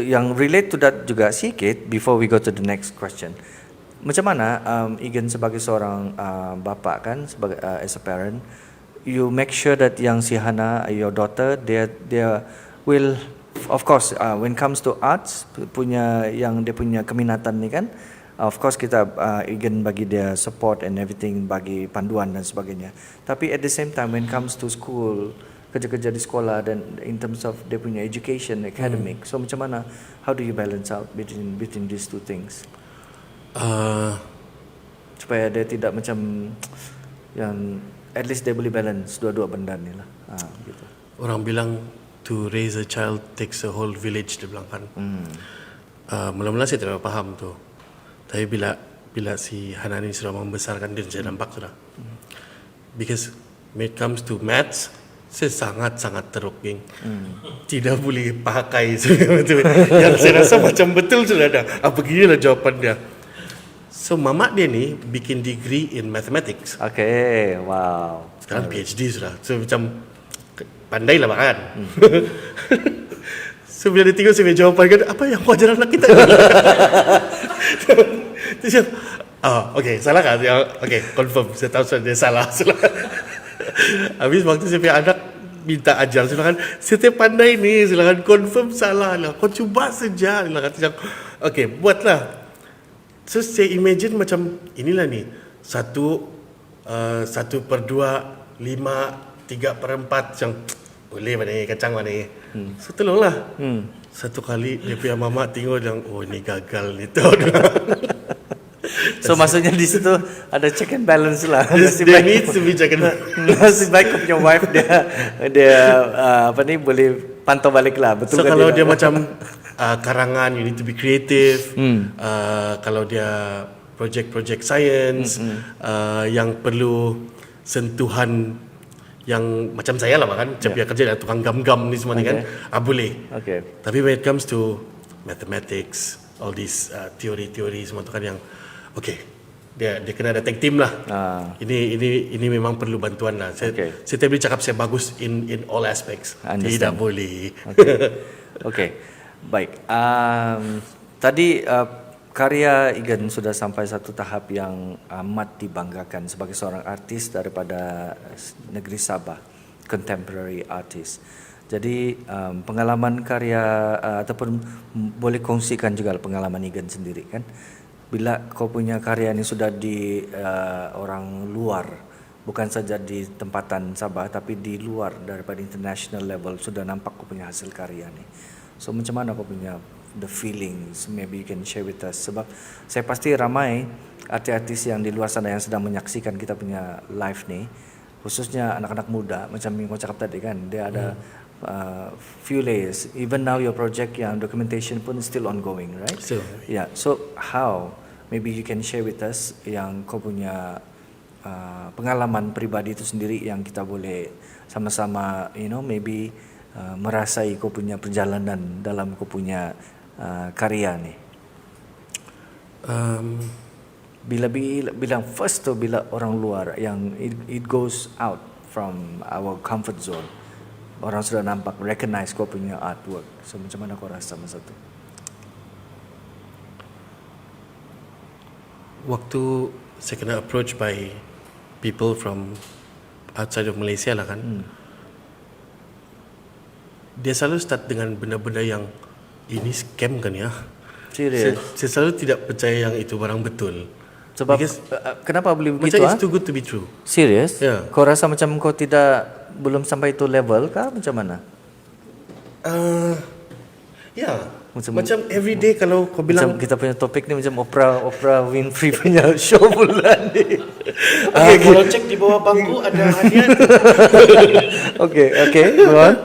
yang relate to that juga sikit before we go to the next question. Macam mana Egan sebagai seorang bapa kan, sebagai as a parent, you make sure that yang si Hana, your daughter, they will, of course, when comes to arts, dia punya keminatan ni kan, of course kita Egan bagi dia support and everything, bagi panduan dan sebagainya. Tapi at the same time when comes to school, kerja-kerja di sekolah dan in terms of dia punya education, academic, so macam mana, how do you balance out between these two things? Supaya dia tidak macam yang at least dia boleh balance dua-dua benda ni lah. Gitu. Orang bilang to raise a child takes a whole village, dia bilang kan. Mula-mula saya tidak faham tu. Tapi bila si Hana ni sudah membesarkan dia, saya nampak sudah. Because when it comes to maths, saya sangat-sangat teruk, geng. Tidak boleh pakai betul. Yang saya rasa macam betul sudah ada. Beginilah jawapan dia. So mamak dia ni bikin degree in mathematics. Okay, wow. Sekarang PhD sudah. So macam pandai lah kan. So bila dia tengok saya punya jawapan kan, apa yang wajar anak kita? Dia okay, salah kan? Okay, confirm. Saya tahu dia salah. Habis waktu saya punya anak minta ajar, silakan, saya pandai ni, silakan, confirm salah lah. Kau cuba saja. Silakan. Okay, buatlah. So saya imagine macam inilah ni 1/2, 5, 3/4 macam boleh mana ni, kacang mana ni. So tolonglah. Satu kali dia punya mama tengok yang oh ni gagal ni tu. So maksudnya di situ ada check and balance lah. There needs to be check and balance. Nasib baik kau punya wife dia apa ni boleh pantau balik lah. Betul So kan kalau dia macam karangan, you need to be creative. Kalau dia project science yang perlu sentuhan yang macam saya lah kan, macam dia kerja dengan tukang gam-gam ni semua ni kan, boleh. Tapi when it comes to mathematics, all these teori-teori semua tu kan yang dia kena ada tag team lah. Ini memang perlu bantuan lah. Saya tak boleh cakap saya bagus in all aspects. Tidak boleh. Okay. Baik. Tadi karya Egan sudah sampai satu tahap yang amat dibanggakan sebagai seorang artis daripada negeri Sabah, contemporary artist. Jadi pengalaman karya ataupun boleh kongsikan juga pengalaman Egan sendiri kan. Bila kau punya karya ni sudah di orang luar, bukan saja di tempatan Sabah tapi di luar daripada international level, sudah nampak kau punya hasil karya ni. So macam mana kau punya the feelings, maybe you can share with us, sebab saya pasti ramai artis-artis yang di luar sana yang sedang menyaksikan kita punya live ni, khususnya anak-anak muda macam yang kau cakap tadi kan, dia ada few layers. Even now your project yang documentation pun still ongoing, right? Still. Yeah. So how maybe you can share with us yang kau punya pengalaman pribadi itu sendiri yang kita boleh sama-sama maybe merasai kau punya perjalanan dalam kau punya karya ni. Bila first tu bila orang luar yang it goes out from our comfort zone, orang sudah nampak recognize kau punya artwork. So macam mana kau rasa masa tu? Waktu saya kena approach by people from outside of Malaysia lah kan, dia selalu start dengan benda-benda yang ini scam kan ya. Serius? Saya selalu tidak percaya yang itu barang betul. Sebab kenapa boleh begitu? Macam it's too good to be true. Serius? Yeah. Kau rasa macam kau belum sampai itu level kah? Macam mana? Ya. Macam every day kalau kau bilang macam kita punya topik ni macam Oprah Winfrey punya show bulan ni. Kalau cek di bawah bangku ada hadiah. Okay, go on.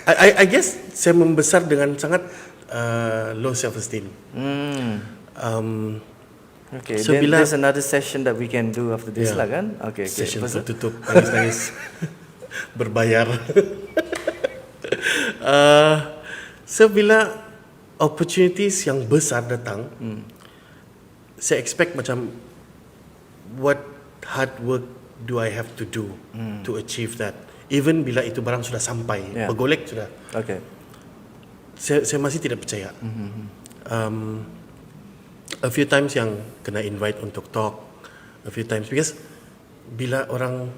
I guess saya membesar dengan sangat low self esteem. Okay, so then bila there's another session that we can do after this lah kan? Okay. Session tertutup, nangis-nangis berbayar. So bila opportunities yang besar datang, saya expect macam what hard work do I have to do to achieve that? Even bila itu barang sudah sampai, bergolek sudah. Okay. Saya masih tidak percaya. a few times yang kena invite untuk talk, a few times because bila orang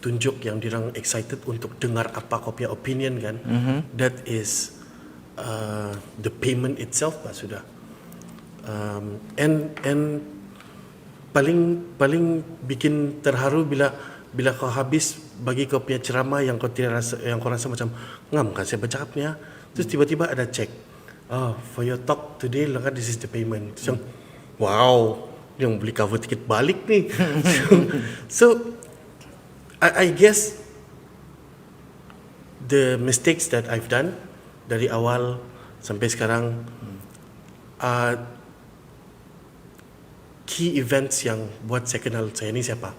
tunjuk yang dirang excited untuk dengar apa kau punya opinion kan, that is the payment itself lah sudah. And paling bikin terharu bila kau habis bagi kau punya ceramah yang kau tidak rasa, yang kau rasa macam ngam kan saya bercakapnya, terus tiba-tiba ada check, for your talk today lah kan, this is the payment. Macam wow, yang beli cover tiket balik ni. So I guess the mistakes that I've done dari awal sampai sekarang are key events yang buat saya kenal saya ni siapa.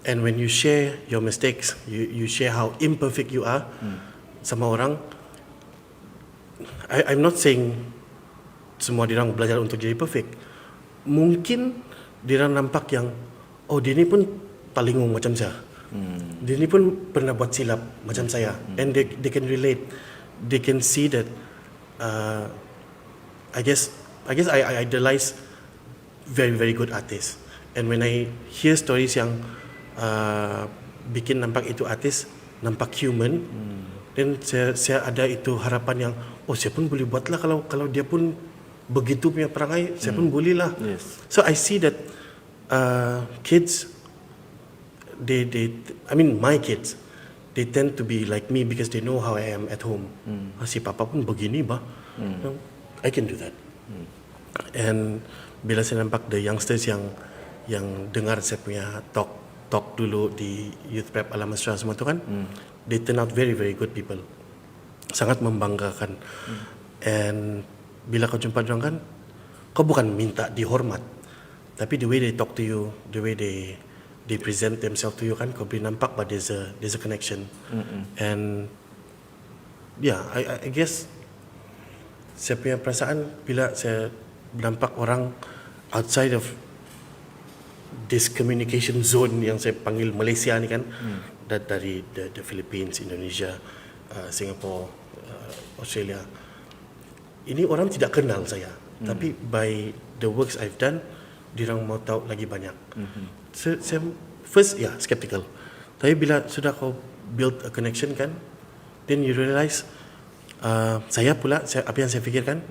And when you share your mistakes, you share how imperfect you are sama orang. I'm not saying semua dirang belajar untuk jadi perfect. Mungkin dirang nampak yang dia ni pun talingung macam saya. Dia ni pun pernah buat silap macam saya. And they can relate. They can see that I guess I idolize very very good artists. And when I hear stories yang bikin nampak itu artis, nampak human, then saya ada itu harapan yang saya pun boleh buat lah, kalau dia pun begitu punya perangai, saya pun boleh lah. Yes. So I see that kids, my kids, they tend to be like me because they know how I am at home. Si papa pun begini bah, I can do that. And bila saya nampak the youngsters yang dengar saya punya talk dulu di Youth Prep Alam Mesra semua tu kan, they turn out very very good people, sangat membanggakan. And bila kau jumpa orang kan, kau bukan minta dihormat, tapi the way they talk to you, the way they present themselves to you kan, kau boleh nampak but there's a connection. And yeah, I guess saya punya perasaan bila saya nampak orang outside of this communication zone yang saya panggil Malaysia ni kan, dari the Philippines, Indonesia, Singapore, Australia, ini orang tidak kenal saya, tapi by the works I've done, dirang mau tahu lagi banyak. Saya first skeptical, tapi bila sudah kau build a connection kan, then you realize saya pula, apa yang saya fikirkan,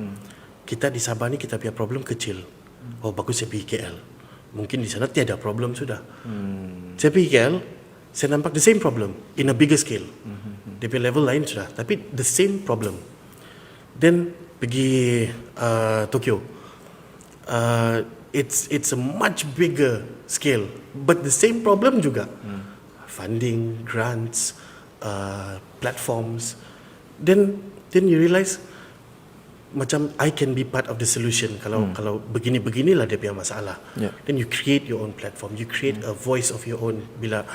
kita di Sabah ni kita punya problem kecil. Bagus saya pergi KL, mungkin di sana tiada problem sudah. Saya pergi KL, saya nampak the same problem in a bigger scale. Dia punya level lain sudah, tapi the same problem. Then pergi Tokyo, it's a much bigger scale, but the same problem juga. Funding, grants, platforms. Then you realize macam I can be part of the solution kalau beginilah dia punya masalah. Then you create your own platform, you create a voice of your own bila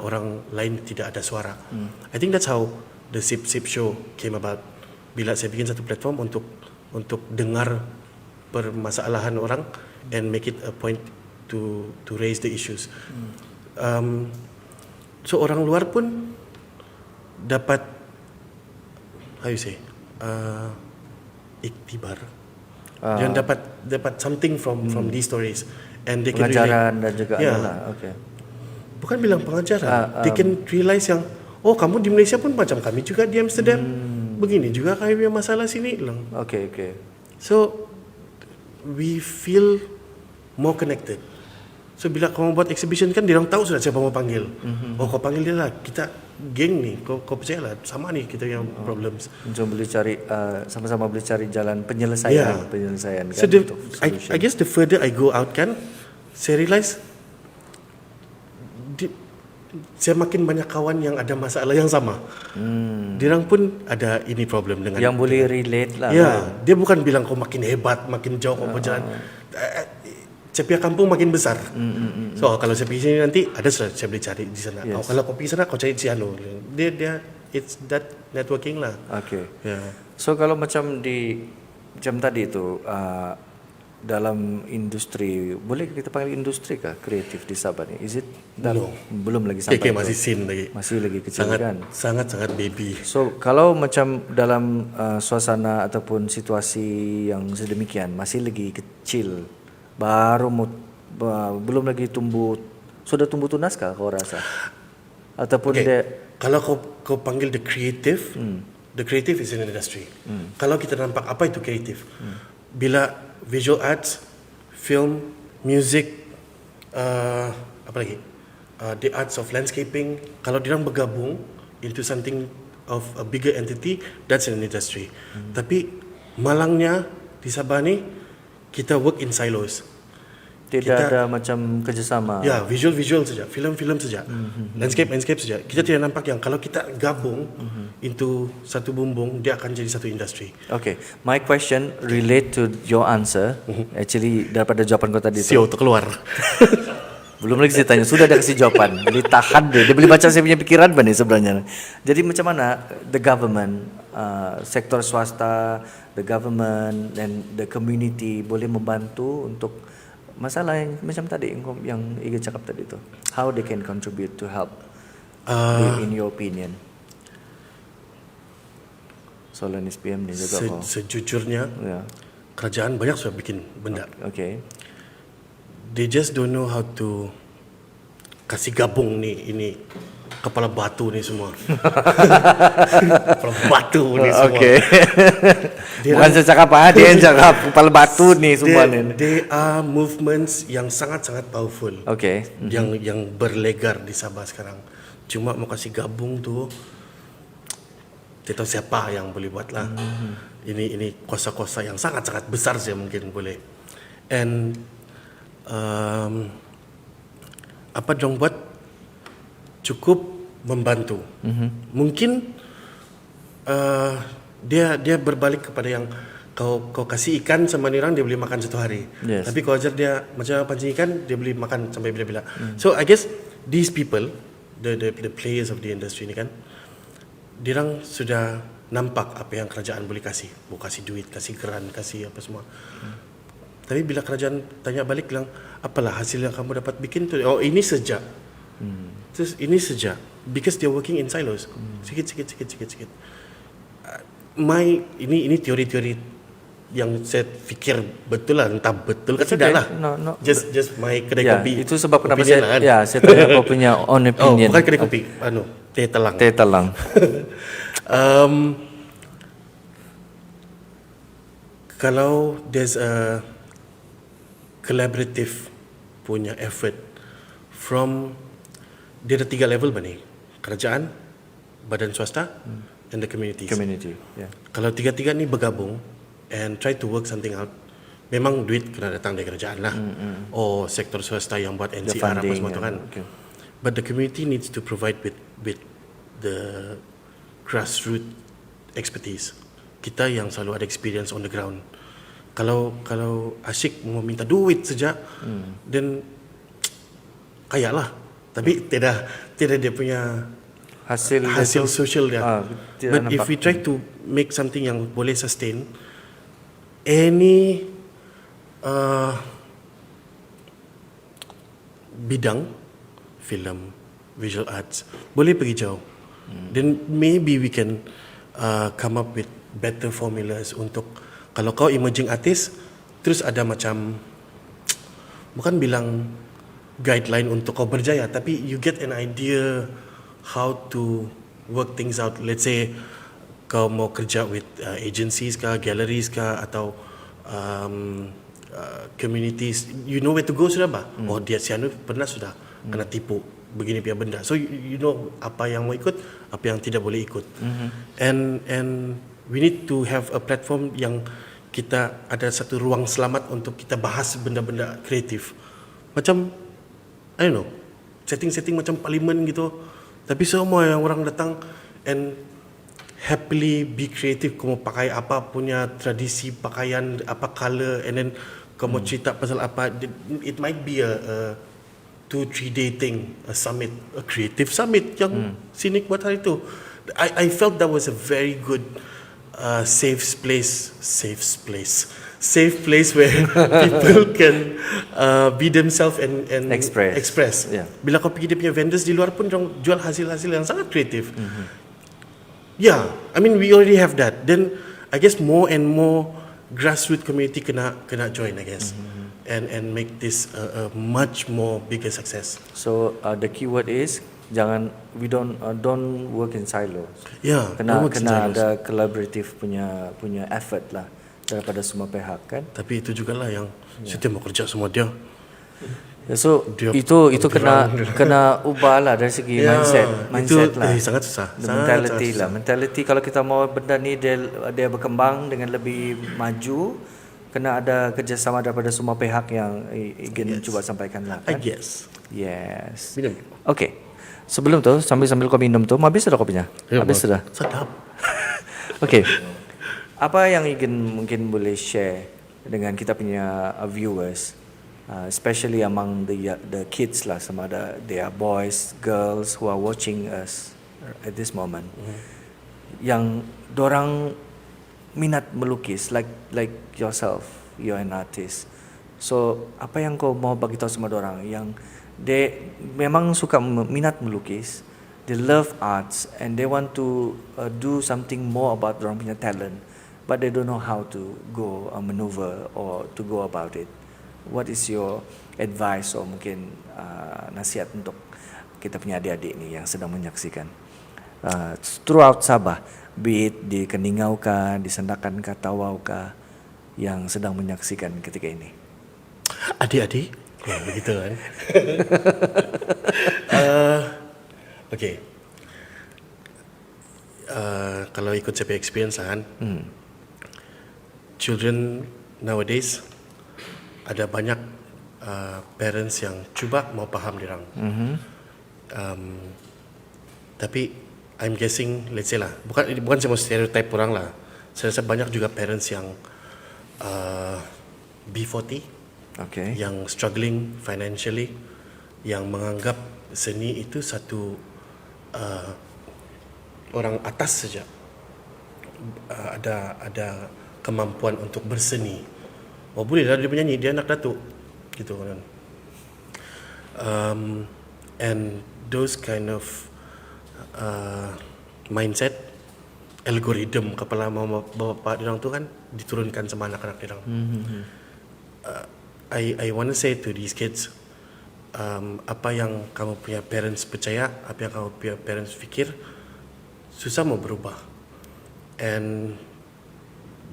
orang lain tidak ada suara. I think that's how the Sip Show came about. Bila saya bikin satu platform untuk dengar permasalahan orang and make it a point to raise the issues. So orang luar pun dapat, how you say, iktibar, yang dapat something from these stories, and they can pengajaran dan juga bukan bilang pengajaran, they can realize yang kamu di Malaysia pun macam kami juga di Amsterdam, begini juga kami punya masalah sini lang. Okay. So we feel more connected. So bila kamu buat exhibition kan, diorang tahu sudah siapa mau panggil. Kau panggil dia lah, kita geng ni, kau percaya lah, sama ni kita yang problems. Macam boleh cari, sama-sama boleh cari jalan penyelesaian kan. So I guess the further I go out kan, saya realize saya makin banyak kawan yang ada masalah yang sama. Diorang pun ada ini problem dengan yang boleh relate lah. Dia bukan bilang kau makin hebat, makin jauh kau berjalan. Saya pergi kampung makin besar. So kalau saya pergi sini nanti ada saya boleh cari di sana. Kalau kau pergi sana kau cari di sana. Dia it's that networking lah. Okay. So kalau macam tadi itu dalam industri, boleh kita panggil industri kah kreatif di Sabah ni? Is it No. belum lagi sampai KK tu? masih sin lagi. Masih lagi kecil Sangat kan? sangat baby. So kalau macam dalam suasana ataupun situasi yang sedemikian masih lagi kecil, baru belum lagi tumbuh, sudah tumbuh tunas kah kau rasa? Ataupun Okay. dia Kalau kau panggil the creative is an industry. Kalau kita nampak apa itu kreatif, bila visual arts, film, music, apa lagi, the arts of landscaping, kalau diorang bergabung into something of a bigger entity, that's an industry. Tapi malangnya di Sabah ni kita work in silos. tidak ada macam kerjasama. Ya, visual saja, film saja, landscape saja. Kita tidak nampak yang kalau kita gabung into satu bumbung, dia akan jadi satu industri. Okay, my question relate to your answer. Actually daripada jawapan kau tadi tu. Siau terkeluar. Belum lagi saya tanya, sudah ada kasih jawapan. Boleh tahan dia boleh baca saya punya pikiran ni sebenarnya. Jadi macam mana the government, sektor swasta, the government dan the community boleh membantu untuk masalah yang macam tadi yang Iga cakap tadi tu. How they can contribute to help in your opinion? Soalan SPM ni juga kok. Sejujurnya, Ya. kerajaan banyak sudah bikin benda. Okay. They just don't know how to kasih gabung ni ini kepala batu ni semua. Kepala batu ni semua. Okay. Dia Bukan saya cakap apa, dia yang cakap kepala batu ni semua ni. They are movements yang sangat-sangat powerful. Okay. Yang berlegar di Sabah sekarang. Cuma mau kasih gabung tu, tidak tahu siapa yang boleh buat lah. Ini kuasa-kuasa yang sangat-sangat besar saja mungkin boleh. And apa dong buat cukup membantu. Mungkin dia berbalik kepada yang kau kasih ikan sama orang dia boleh makan satu hari. Yes. Tapi kau ajar dia macam pancing ikan dia boleh makan sampai bila-bila. So I guess these people, the players of the industry ni kan, diorang sudah nampak apa yang kerajaan boleh kasih. Boleh kasih duit, kasih grant, kasih apa semua. Tapi bila kerajaan tanya balik bilang, apalah hasil yang kamu dapat bikin tu? Oh ini saja. Terus ini saja. Because they're working in silos. Sikit. Ini teori-teori yang saya fikir betul lah, entah betul ke tidak lah. No. Just my kedai Ya, kopi. itu sebab kenapa opinion saya lah kan. ya saya tanya kau punya own Oh, opinion. bukan kedai kopi. Teh telang. Teh telang. Kalau there's a collaborative punya effort from dia ada 3 level ni, kerajaan, badan swasta, and the communities. Community. Ya. Kalau tiga-tiga ni bergabung and try to work something out, memang duit kena datang dari kerajaan lah. Or sektor swasta yang buat NCR apa semua tu kan. Okay. But the community needs to provide with the grassroots expertise. Kita yang selalu ada experience on the ground. Kalau asyik mau minta duit saja, then kaya lah. Tapi tidak dia punya hasil sosial dia. But if we try to make something yang boleh sustain, any bidang, film, visual arts, boleh pergi jauh. Then maybe we can come up with better formulas untuk kalau kau emerging artist, terus ada macam bukan bilang guideline untuk kau berjaya, tapi you get an idea how to work things out. Let's say kau mau kerja with agencies kah, galleries kah, atau communities, you know where to go sudah bah? Oh dia sianu pernah sudah kena tipu begini punya benda, so you know apa yang mau ikut, apa yang tidak boleh ikut. And we need to have a platform yang kita ada satu ruang selamat untuk kita bahas benda-benda kreatif. Macam I don't know, setting macam parlimen gitu. Tapi semua yang orang datang and happily be creative. Kau mau pakai apa punya tradisi pakaian, apa color, and then kau mau cerita pasal apa. It might be a 2-3 day thing, a summit, a creative summit yang Sinik buat hari itu. I felt that was a very good safe place safe place where people can be themselves and Express. Yeah. Bila kau pergi dia punya vendors di luar pun dorang jual hasil-hasil yang sangat kreatif. Yeah, I mean we already have that. Then I guess more and more grassroots community kena join, I guess, and make this a much more bigger success. So the keyword is don't work in silos. Yeah, Kena don't work in silos. ada collaborative punya effort lah daripada semua pihak kan. Tapi itu jugalah yang setiap mau kerja semua dia. Ya, so Dia itu kena ubah lah dari segi mindset itu, lah. sangat susah. Mentality kalau kita mau benda ni dia berkembang dengan lebih maju, kena ada kerjasama daripada semua pihak yang ingin cuba sampaikan lah I kan. guess. Yes. Minum. Okay. Sebelum tu sambil kau minum tu, habis sudah kopinya? Ya, Habis sudah. Sedap. Okay. Apa yang mungkin boleh share dengan kita punya viewers, especially among the kids lah, sama ada they are boys, girls who are watching us at this moment, yang dorang minat melukis like yourself, you're an artist. So apa yang kau mau bagi tahu sama dorang yang they memang suka minat melukis, they love arts and they want to do something more about dorang punya talent, but they don't know how to go maneuver or to go about it. What is your advice or mungkin nasihat untuk kita punya adik-adik ni yang sedang menyaksikan throughout Sabah, be it di Keningau kah, di Sandakan kah, Tawau kah, yang sedang menyaksikan ketika ini? Adik-adik? Ya, begitu kan. Okay. Kalau ikut saya punya experience kan, children nowadays ada banyak parents yang cuba mau faham dirang. Tapi I'm guessing, let's say lah, bukan saya mau stereotype orang lah. Saya rasa banyak juga parents yang B40, Okay. yang struggling financially, yang menganggap seni itu satu orang atas saja. Ada kemampuan untuk berseni. Oh boleh lah dia menyanyi, dia anak datuk gitu kan. And those kind of mindset, algoritma kepala mama bapa dia tu kan diturunkan sama anak-anak dia. I want to say to these kids, apa yang kamu punya parents percaya, apa yang kamu punya parents fikir, susah mau berubah. And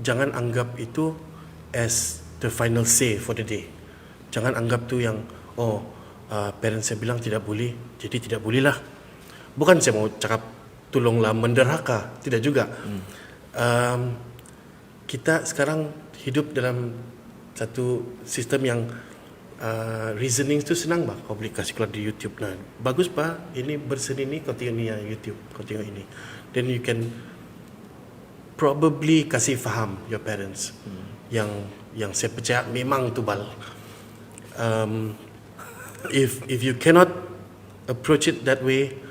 jangan anggap itu as the final say for the day. Jangan anggap tu yang parents saya bilang tidak boleh, jadi tidak boleh lah. Bukan saya mau cakap tolonglah menderhaka, tidak juga. Kita sekarang hidup dalam satu sistem yang reasoning tu senang bah. Kau boleh kasih keluar di YouTube lah. Bagus bah, ini berseni ni kau tengok ni YouTube, kau tengok ini. Then you can probably kasih faham your parents yang saya percaya memang tubal. If you cannot approach it that way,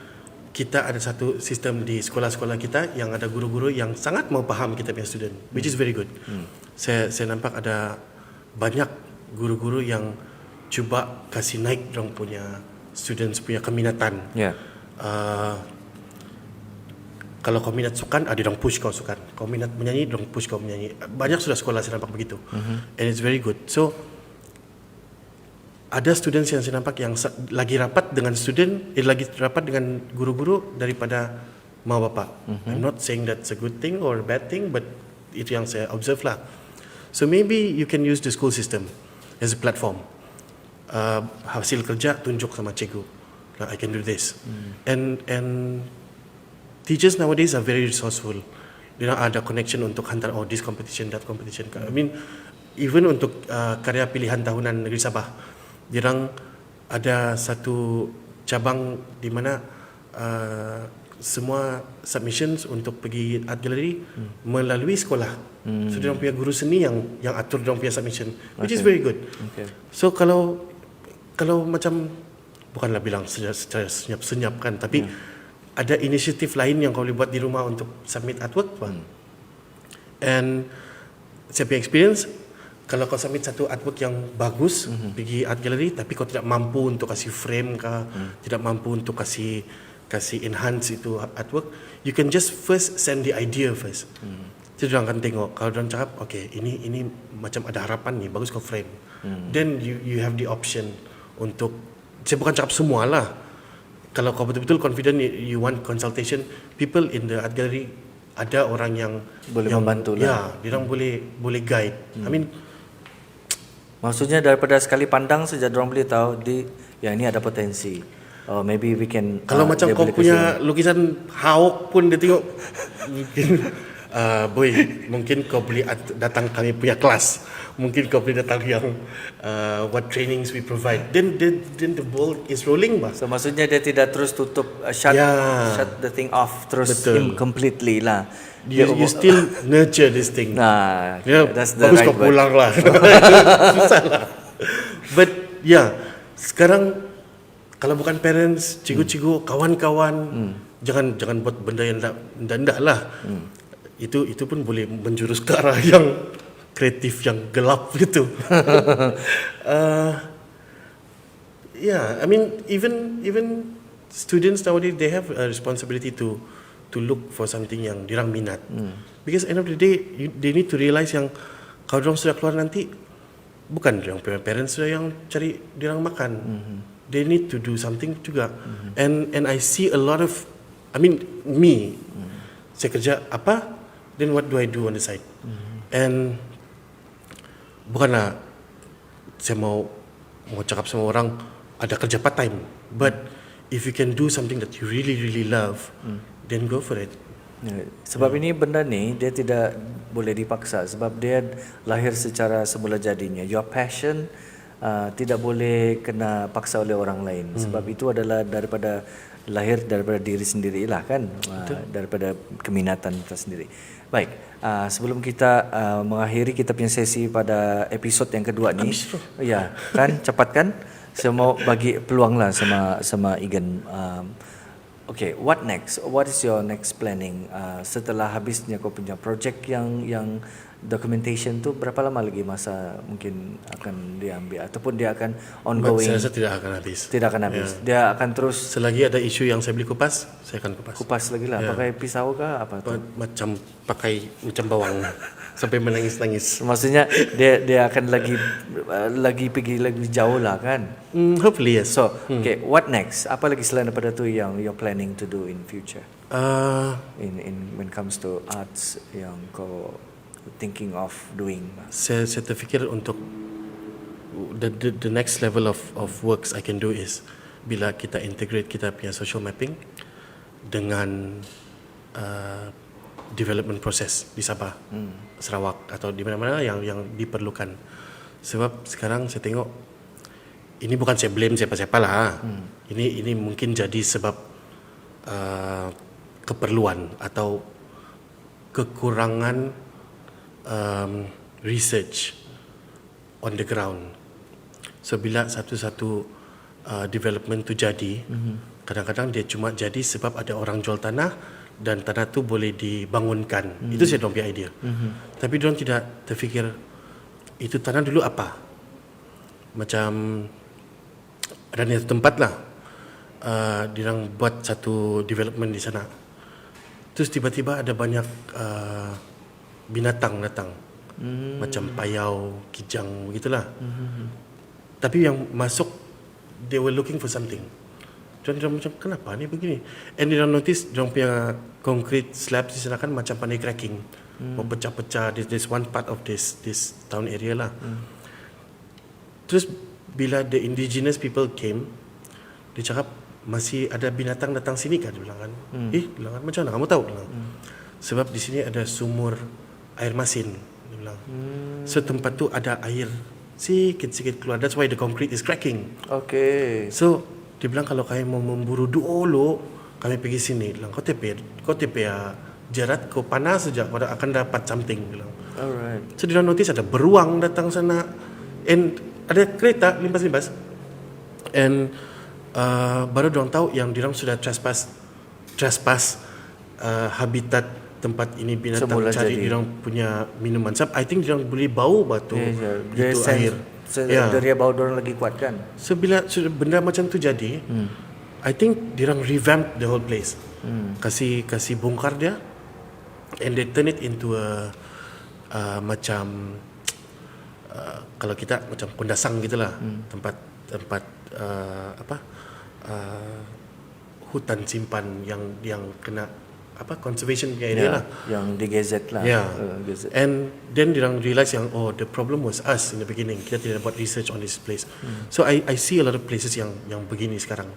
kita ada satu sistem di sekolah-sekolah kita yang ada guru-guru yang sangat mau faham kita punya student, which is very good. Saya nampak ada banyak guru-guru yang cuba kasih naik dorang punya students punya keminatan. Yeah. Kalau kau minat sukan, dia orang push kau sukan. Kau minat menyanyi, dia orang push kau menyanyi. Banyak sudah sekolah saya nampak begitu. And it's very good. So ada students yang saya nampak yang lagi rapat dengan student, lagi rapat dengan guru-guru daripada mak bapak. I'm not saying that's a good thing or a bad thing, but itu yang saya observe lah. So maybe you can use the school system as a platform. Hasil kerja tunjuk sama cikgu. I can do this. And teachers nowadays are very resourceful. Dia ada connection untuk hantar this competition, that competition. I mean, even untuk karya pilihan tahunan Negeri Sabah, dia ada satu cabang di mana semua submissions untuk pergi art gallery melalui sekolah. So dia punya guru seni yang atur dia punya submission, which is very good. So kalau macam bukanlah bilang secara senyap-senyap kan, tapi ada inisiatif lain yang kau boleh buat di rumah untuk submit artwork. And saya punya experience, kalau kau submit satu artwork yang bagus pergi art gallery tapi kau tidak mampu untuk kasih frame kah, tidak mampu untuk kasih enhance itu artwork, you can just first send the idea first. Jadi orang akan tengok, kalau orang cakap okay, ini macam ada harapan ni, bagus kau frame. Then you have the option untuk, saya bukan cakap semua lah, kalau kau betul-betul confident you want consultation, people in the art gallery ada orang yang Boleh membantu lah. Ya, dia orang boleh guide. I mean, Maksudnya daripada sekali pandang saja orang boleh tahu ini ada potensi. Oh, maybe we can. kalau macam dia kau boleh punya lukisan hawk pun dia tengok, mungkin boy, mungkin kau boleh datang kami punya kelas. Mungkin kau boleh datang yang what trainings we provide. Then the ball is rolling bah. So maksudnya dia tidak terus tutup shut the thing off terus completely lah. You still nurture this thing. Nah, Yeah, that's the bagus right kau word. pulang lah. Susah lah. But sekarang kalau bukan parents, cikgu-cikgu, kawan-kawan, jangan buat benda yang ndak lah. Itu pun boleh menjurus ke arah yang kreatif, yang gelap gitu. I mean even students nowadays they have a responsibility to look for something yang dirang minat. Because end of the day they need to realize yang kalau dorang sudah keluar nanti bukan dorang punya parents sudah yang cari dirang makan. They need to do something juga. And I see a lot of, I mean me, saya kerja apa, then what do I do on the side? And bukanlah saya mau cakap sama orang ada kerja part time, but if you can do something that you really love, then go for it. Ya, sebab ini benda ni dia tidak boleh dipaksa sebab dia lahir secara semula jadinya. Your passion tidak boleh kena paksa oleh orang lain. Sebab itu adalah lahir daripada diri sendirilah kan, daripada keminatan kita sendiri. Baik, sebelum kita mengakhiri kita punya sesi pada episod yang kedua ni, ya kan, cepat kan? Saya mau bagi peluang lah sama Igan. Okay, what next? What is your next planning? Setelah habisnya kau punya project yang documentation tu, berapa lama lagi masa mungkin akan diambil ataupun dia akan ongoing? Saya rasa tidak akan habis. Tidak akan habis. Dia akan terus. Selagi ada isu yang saya beli kupas, saya akan kupas. Kupas lagi lah. Pakai pisau ke apa tu? Macam bawang sampai menangis-nangis. Maksudnya dia akan lagi pergi lagi jauh lah kan? Hopefully yes. So, okay, what next? Apa lagi selain daripada tu yang you're planning to do in future? In when comes to arts yang kau thinking of doing? Saya terfikir untuk the next level of works I can do is bila kita integrate kita punya social mapping dengan development process di Sabah, Sarawak atau di mana-mana yang diperlukan. Sebab sekarang saya tengok ini bukan saya blame siapa-siapa lah. Ini mungkin jadi sebab keperluan atau kekurangan research on the ground. So bila satu-satu development tu jadi, kadang-kadang dia cuma jadi sebab ada orang jual tanah dan tanah tu boleh dibangunkan. Itu saya punya idea. Tapi diorang tidak terfikir itu tanah dulu apa. Macam ada satu tempat lah, diorang buat satu development di sana. Terus tiba-tiba ada banyak binatang datang, macam payau, kijang, begitulah. Tapi yang masuk, they were looking for something. Diorang macam kenapa ni begini? And diorang notice diorang punya concrete slabs di sana kan macam pandai cracking, mau pecah-pecah. There's one part of this town area lah. Terus bila the indigenous people came, dia cakap masih ada binatang datang sini kan? Dia bilang kan, bilang kan, macam mana kamu tahu? Bilang. Sebab di sini ada sumur air masin. Dia bilang. So tempat tu ada air sikit-sikit keluar. That's why the concrete is cracking. Okay. So dia bilang kalau kami mau memburu dulu, kami pergi sini. Bilang kau tepi jerat, kau panas saja, kau akan dapat something. Bilang. Alright. So dia notice ada beruang datang sana, and ada kereta limpas-limpas, and baru diorang tahu yang diorang sudah trespass habitat tempat ini binatang Semula cari jadi. diorang punya minuman. Sebab I think diorang boleh bau batu Dia itu air. Deria bau dorang lagi kuat kan. So bila benda macam tu jadi, I think diorang revamp the whole place. Kasih bongkar dia, and they turn it into a macam kalau kita macam kondasang gitulah, tempat hutan simpan yang kena conservation punya area lah. Yang di gazet lah. Yeah. Gazet. And then diorang realise yang the problem was us in the beginning. Kita tidak buat research on this place. So I see a lot of places yang begini sekarang.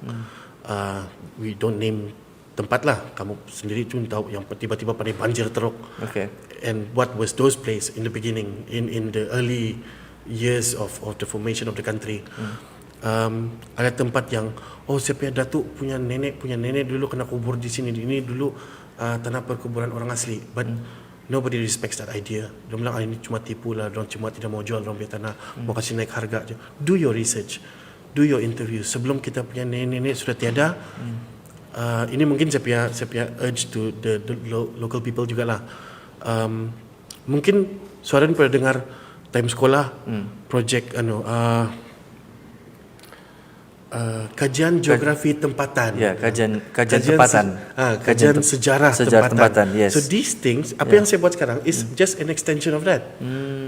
We don't name tempat lah. Kamu sendiri pun tahu yang tiba-tiba pada banjir teruk. Okay. And what was those places in the beginning, in the early years of the formation of the country. Ada tempat yang saya punya datuk punya nenek dulu kena kubur di sini. Ini dulu tanah perkuburan orang asli. But nobody respects that idea. Dia bilang ini cuma tipu lah. Dia cuma tidak mau jual orang punya tanah, mau kasih naik harga je. Do your research, do your interview. Sebelum kita punya nenek sudah tiada. Ini mungkin saya punya urge to the local people jugalah. Mungkin Suaran pernah dengar time sekolah projek kajian geografi tempatan. Ya, kajian tempatan. Kajian sejarah tempatan. Yes. So these things, apa yang saya buat sekarang is just an extension of that.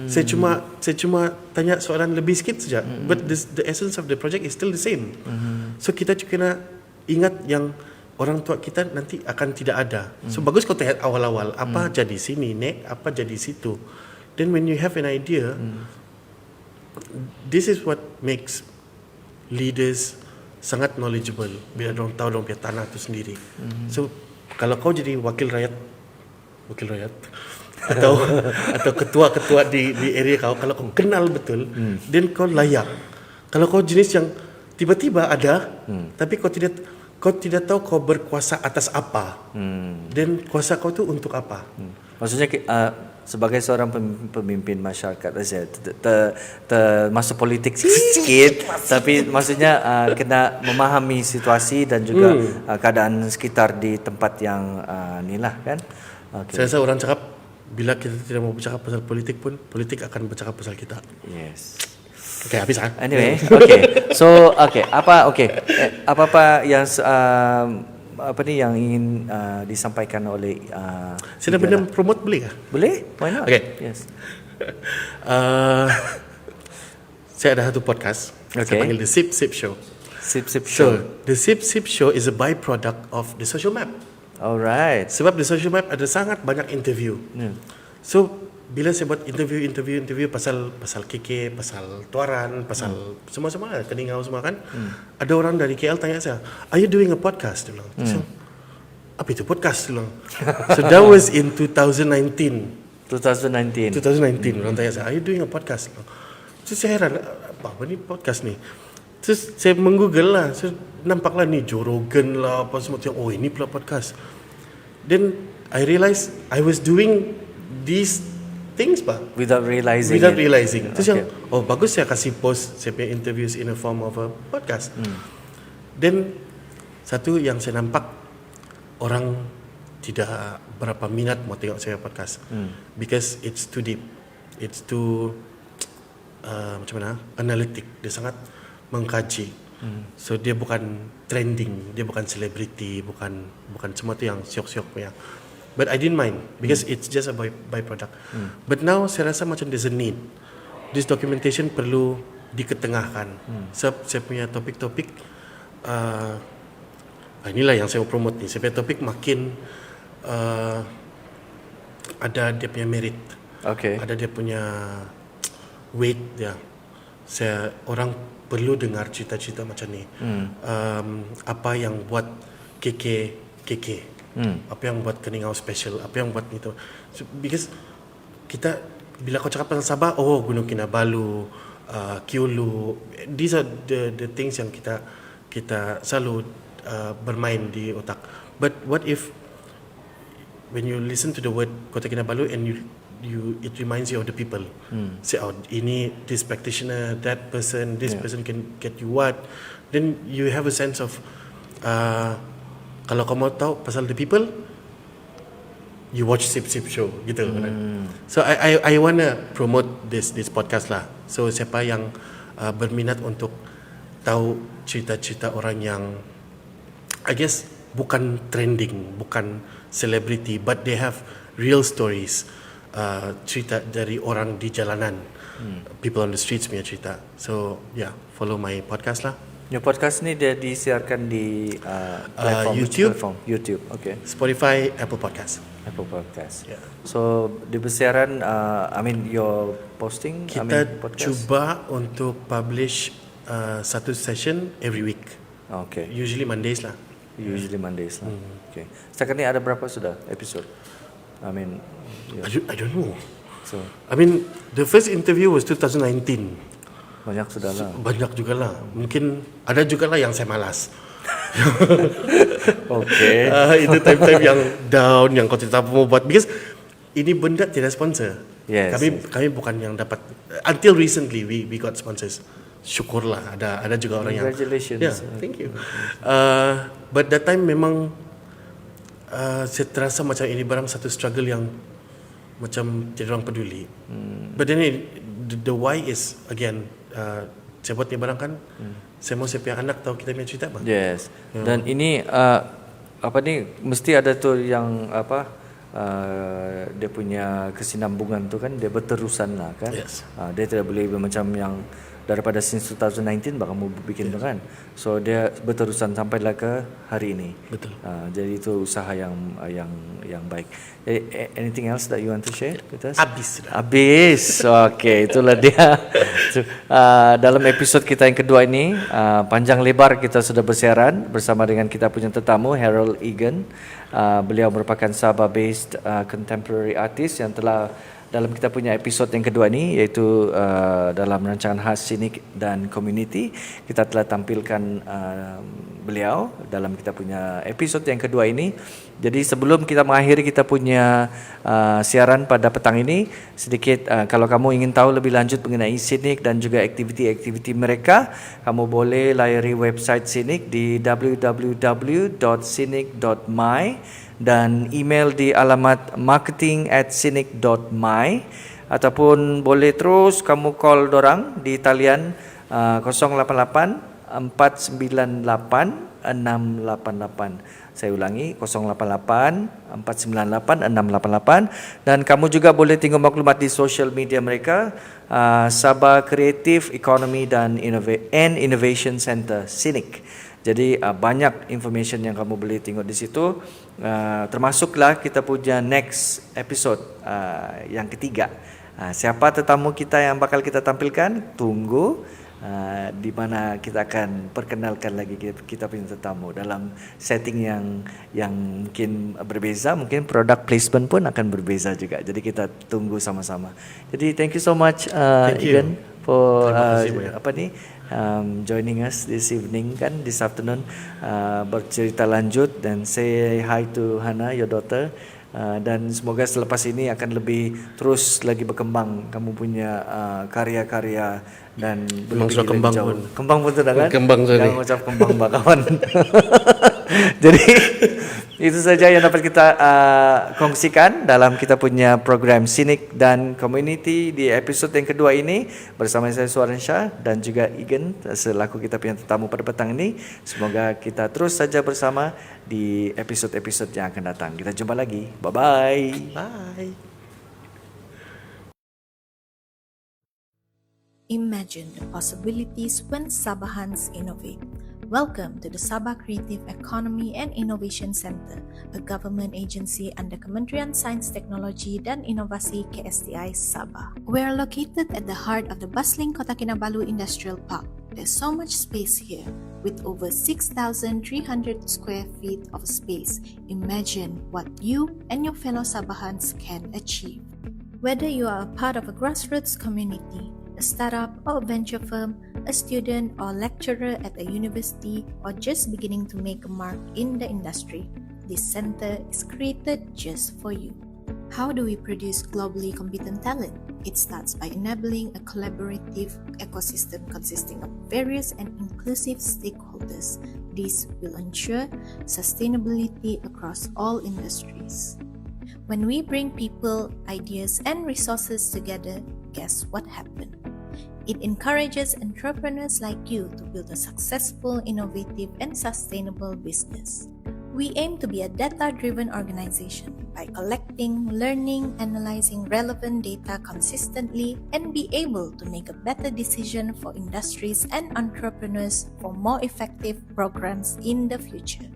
Saya cuma tanya soalan lebih sikit saja. But the essence of the project is still the same. So kita juga kena ingat yang orang tua kita nanti akan tidak ada. So bagus kau tanya awal-awal apa jadi sini, nek, apa jadi situ. Then when you have an idea, this is what makes leaders sangat knowledgeable bila orang tahu orang punya tanah tu sendiri. So kalau kau jadi wakil rakyat atau ketua-ketua di area kau, kalau kau kenal betul, then kau layak. Kalau kau jenis yang tiba-tiba ada, tapi kau tidak tahu kau berkuasa atas apa, dan kuasa kau tu untuk apa? Maksudnya sebagai seorang pemimpin masyarakat saja masuk politik sikit tapi maksudnya kena memahami situasi dan juga keadaan sekitar di tempat yang inilah kan. Saya rasa orang cakap bila kita tidak mau bercakap pasal politik pun politik akan bercakap pasal kita. Yes. Okay, habis Anyway, okay. So, apa yang yang ingin disampaikan oleh saya nak benda promote boleh ke? Boleh? Why not? Okay. Yes. Saya ada satu podcast. Okay. Saya panggil The Sip Sip Show. Sip Show. So, The Sip Sip Show is a byproduct of The Social Map. Alright. Sebab The Social Map ada sangat banyak interview. So, bila saya buat interview pasal KK, pasal Tuaran, pasal semua-semua lah, Keningau semua kan, ada orang dari KL tanya saya, are you doing a podcast? Dia bilang. So, apa itu podcast? Dia bilang. So that was in 2019. 2019 orang tanya saya, are you doing a podcast? So saya heran, apa ni podcast ni? Terus saya menggoogle lah, so nampaklah ni Joe Rogan lah, apa semua. Ini pula podcast. Then I realised I was doing these things without realizing. Terus yang bagus saya kasih post saya punya interviews in a form of a podcast. Then satu yang saya nampak orang tidak berapa minat mau tengok saya podcast because it's too deep, it's too macam mana, analitik, dia sangat mengkaji. So dia bukan trending, dia bukan selebriti, bukan semua tu yang syok-syok punya. But I didn't mind because it's just a byproduct. But now saya rasa macam there's a need. This documentation perlu diketengahkan. Sebab saya punya topik-topik inilah yang saya promote ni. Saya punya topik makin ada dia punya merit. Okay. Ada dia punya weight dia. Orang perlu dengar cerita-cerita macam ni. Apa yang buat KK. Apa yang buat Keningau special, apa yang buat itu. So, because kita bila kau cakap pasal Sabah, Gunung Kinabalu, Kiulu, these are the things yang kita selalu bermain di otak. But what if when you listen to the word Kota Kinabalu and it reminds you of the people. Say, ini this practitioner, that person, this person can get you what. Then you have a sense of kalau kamu tahu pasal the people, you watch sip show gitu. So I wanna promote this podcast lah. So siapa yang berminat untuk tahu cerita-cerita orang yang I guess bukan trending, bukan celebrity, but they have real stories. Cerita dari orang di jalanan, people on the streets punya cerita. So yeah, follow my podcast lah. Your podcast ni dia disiarkan di platform YouTube. YouTube, okay. Spotify, Apple Podcast. Apple Podcast. Yeah. So di bersiaran, your posting, Kita podcast. cuba untuk publish satu session every week. Okay. Usually Mondays lah. Usually Mondays lah. Okay. Setakat ni ada berapa sudah episode? I don't know. So The first interview was 2019. banyak sudah lah. Banyak jugalah. Mungkin ada jugalah yang saya malas. Okay. Itu time-time yang down, yang kau tidak tahu mau buat. Because ini benda tidak sponsor. Yes, Kami bukan yang dapat. Until recently we got sponsors. Syukurlah ada juga orang yang. Congratulations. Yeah, thank you. But that time memang saya terasa macam ini barang satu struggle yang macam tidak orang peduli. But then the why is again saya buat ni barang kan saya mau saya punya anak tahu kita punya cerita bang. Yes. Dan ini mesti ada tu yang dia punya kesinambungan tu kan, dia berterusan lah kan. Yes. Dia tidak boleh macam yang daripada since 2019 bakal mau bikin tu kan. So dia berterusan sampailah ke hari ini. Betul. Jadi itu usaha yang baik. Anything else that you want to share with us? Habis. Okay, itulah dia. So, dalam episod kita yang kedua ini, panjang lebar kita sudah bersiaran bersama dengan kita punya tetamu Harold Egan. Beliau merupakan Sabah-based contemporary artist yang telah dalam kita punya episod yang kedua ni, iaitu dalam rancangan khas Sinik dan Community, kita telah tampilkan beliau dalam kita punya episod yang kedua ini. Jadi sebelum kita mengakhiri kita punya siaran pada petang ini, sedikit kalau kamu ingin tahu lebih lanjut mengenai Sinik dan juga aktiviti-aktiviti mereka, kamu boleh layari website Sinik di www.sinik.my dan email di alamat marketing@sinik.my, ataupun boleh terus kamu call dorang di talian 088 498 688. Saya ulangi, 088 498 688. Dan kamu juga boleh tengok maklumat di social media mereka, Sabah Creative Economy dan Innovation Center Sinik. Jadi banyak information yang kamu boleh tengok di situ, termasuklah kita punya next episode yang ketiga. Siapa tetamu kita yang bakal kita tampilkan? Tunggu di mana kita akan perkenalkan lagi kita punya tetamu dalam setting yang mungkin berbeza, mungkin product placement pun akan berbeza juga. Jadi kita tunggu sama-sama. Jadi thank you so much Egan for joining us this evening kan, this afternoon, bercerita lanjut, dan say hi to Hana, your daughter, dan semoga selepas ini akan lebih terus lagi berkembang kamu punya karya-karya dan Memang sudah kembang jauh. pun. Kembang pun sudah kan? Kembang sudah. Jangan ucap kembang Mbak kawan. Jadi itu saja yang dapat kita kongsikan dalam kita punya program Sinik dan Community di episod yang kedua ini bersama saya Suaran Shah dan juga Egan selaku kita punya tetamu pada petang ini. Semoga kita terus saja bersama di episod-episod yang akan datang. Kita jumpa lagi. Bye-bye. Bye. Imagine the possibilities when Sabahans innovate. Welcome to the Sabah Creative Economy and Innovation Center, a government agency under Kementerian Sains Teknologi dan Inovasi KSTI Sabah. We are located at the heart of the bustling Kota Kinabalu Industrial Park. There's so much space here, with over 6,300 square feet of space. Imagine what you and your fellow Sabahans can achieve. Whether you are a part of a grassroots community, a startup or a venture firm, a student or lecturer at a university, or just beginning to make a mark in the industry, this center is created just for you. How do we produce globally competent talent? It starts by enabling a collaborative ecosystem consisting of various and inclusive stakeholders. This will ensure sustainability across all industries. When we bring people, ideas, and resources together, guess what happens? It encourages entrepreneurs like you to build a successful, innovative, and sustainable business. We aim to be a data-driven organization by collecting, learning, analyzing relevant data consistently, and be able to make a better decision for industries and entrepreneurs for more effective programs in the future.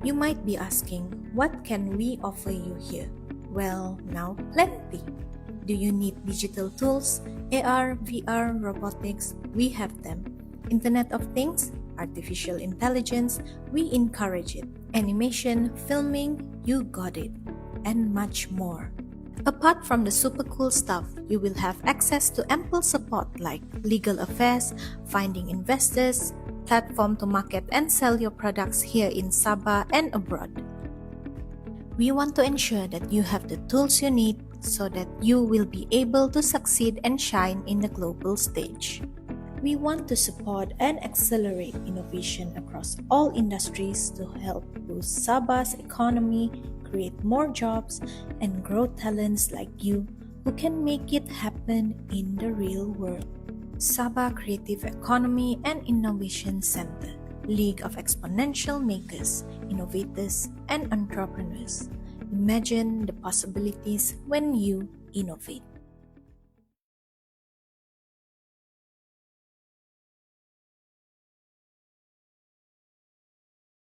You might be asking, what can we offer you here? Well, now plenty. Do you need digital tools, AR, VR, robotics? We have them. Internet of Things, artificial intelligence, we encourage it. Animation, filming, you got it. And much more. Apart from the super cool stuff, you will have access to ample support like legal affairs, finding investors, platform to market and sell your products here in Sabah and abroad. We want to ensure that you have the tools you need so that you will be able to succeed and shine in the global stage. We want to support and accelerate innovation across all industries to help boost Sabah's economy, create more jobs, and grow talents like you who can make it happen in the real world. Sabah Creative Economy and Innovation Center, League of Exponential Makers, Innovators, and Entrepreneurs. Imagine the possibilities when you innovate.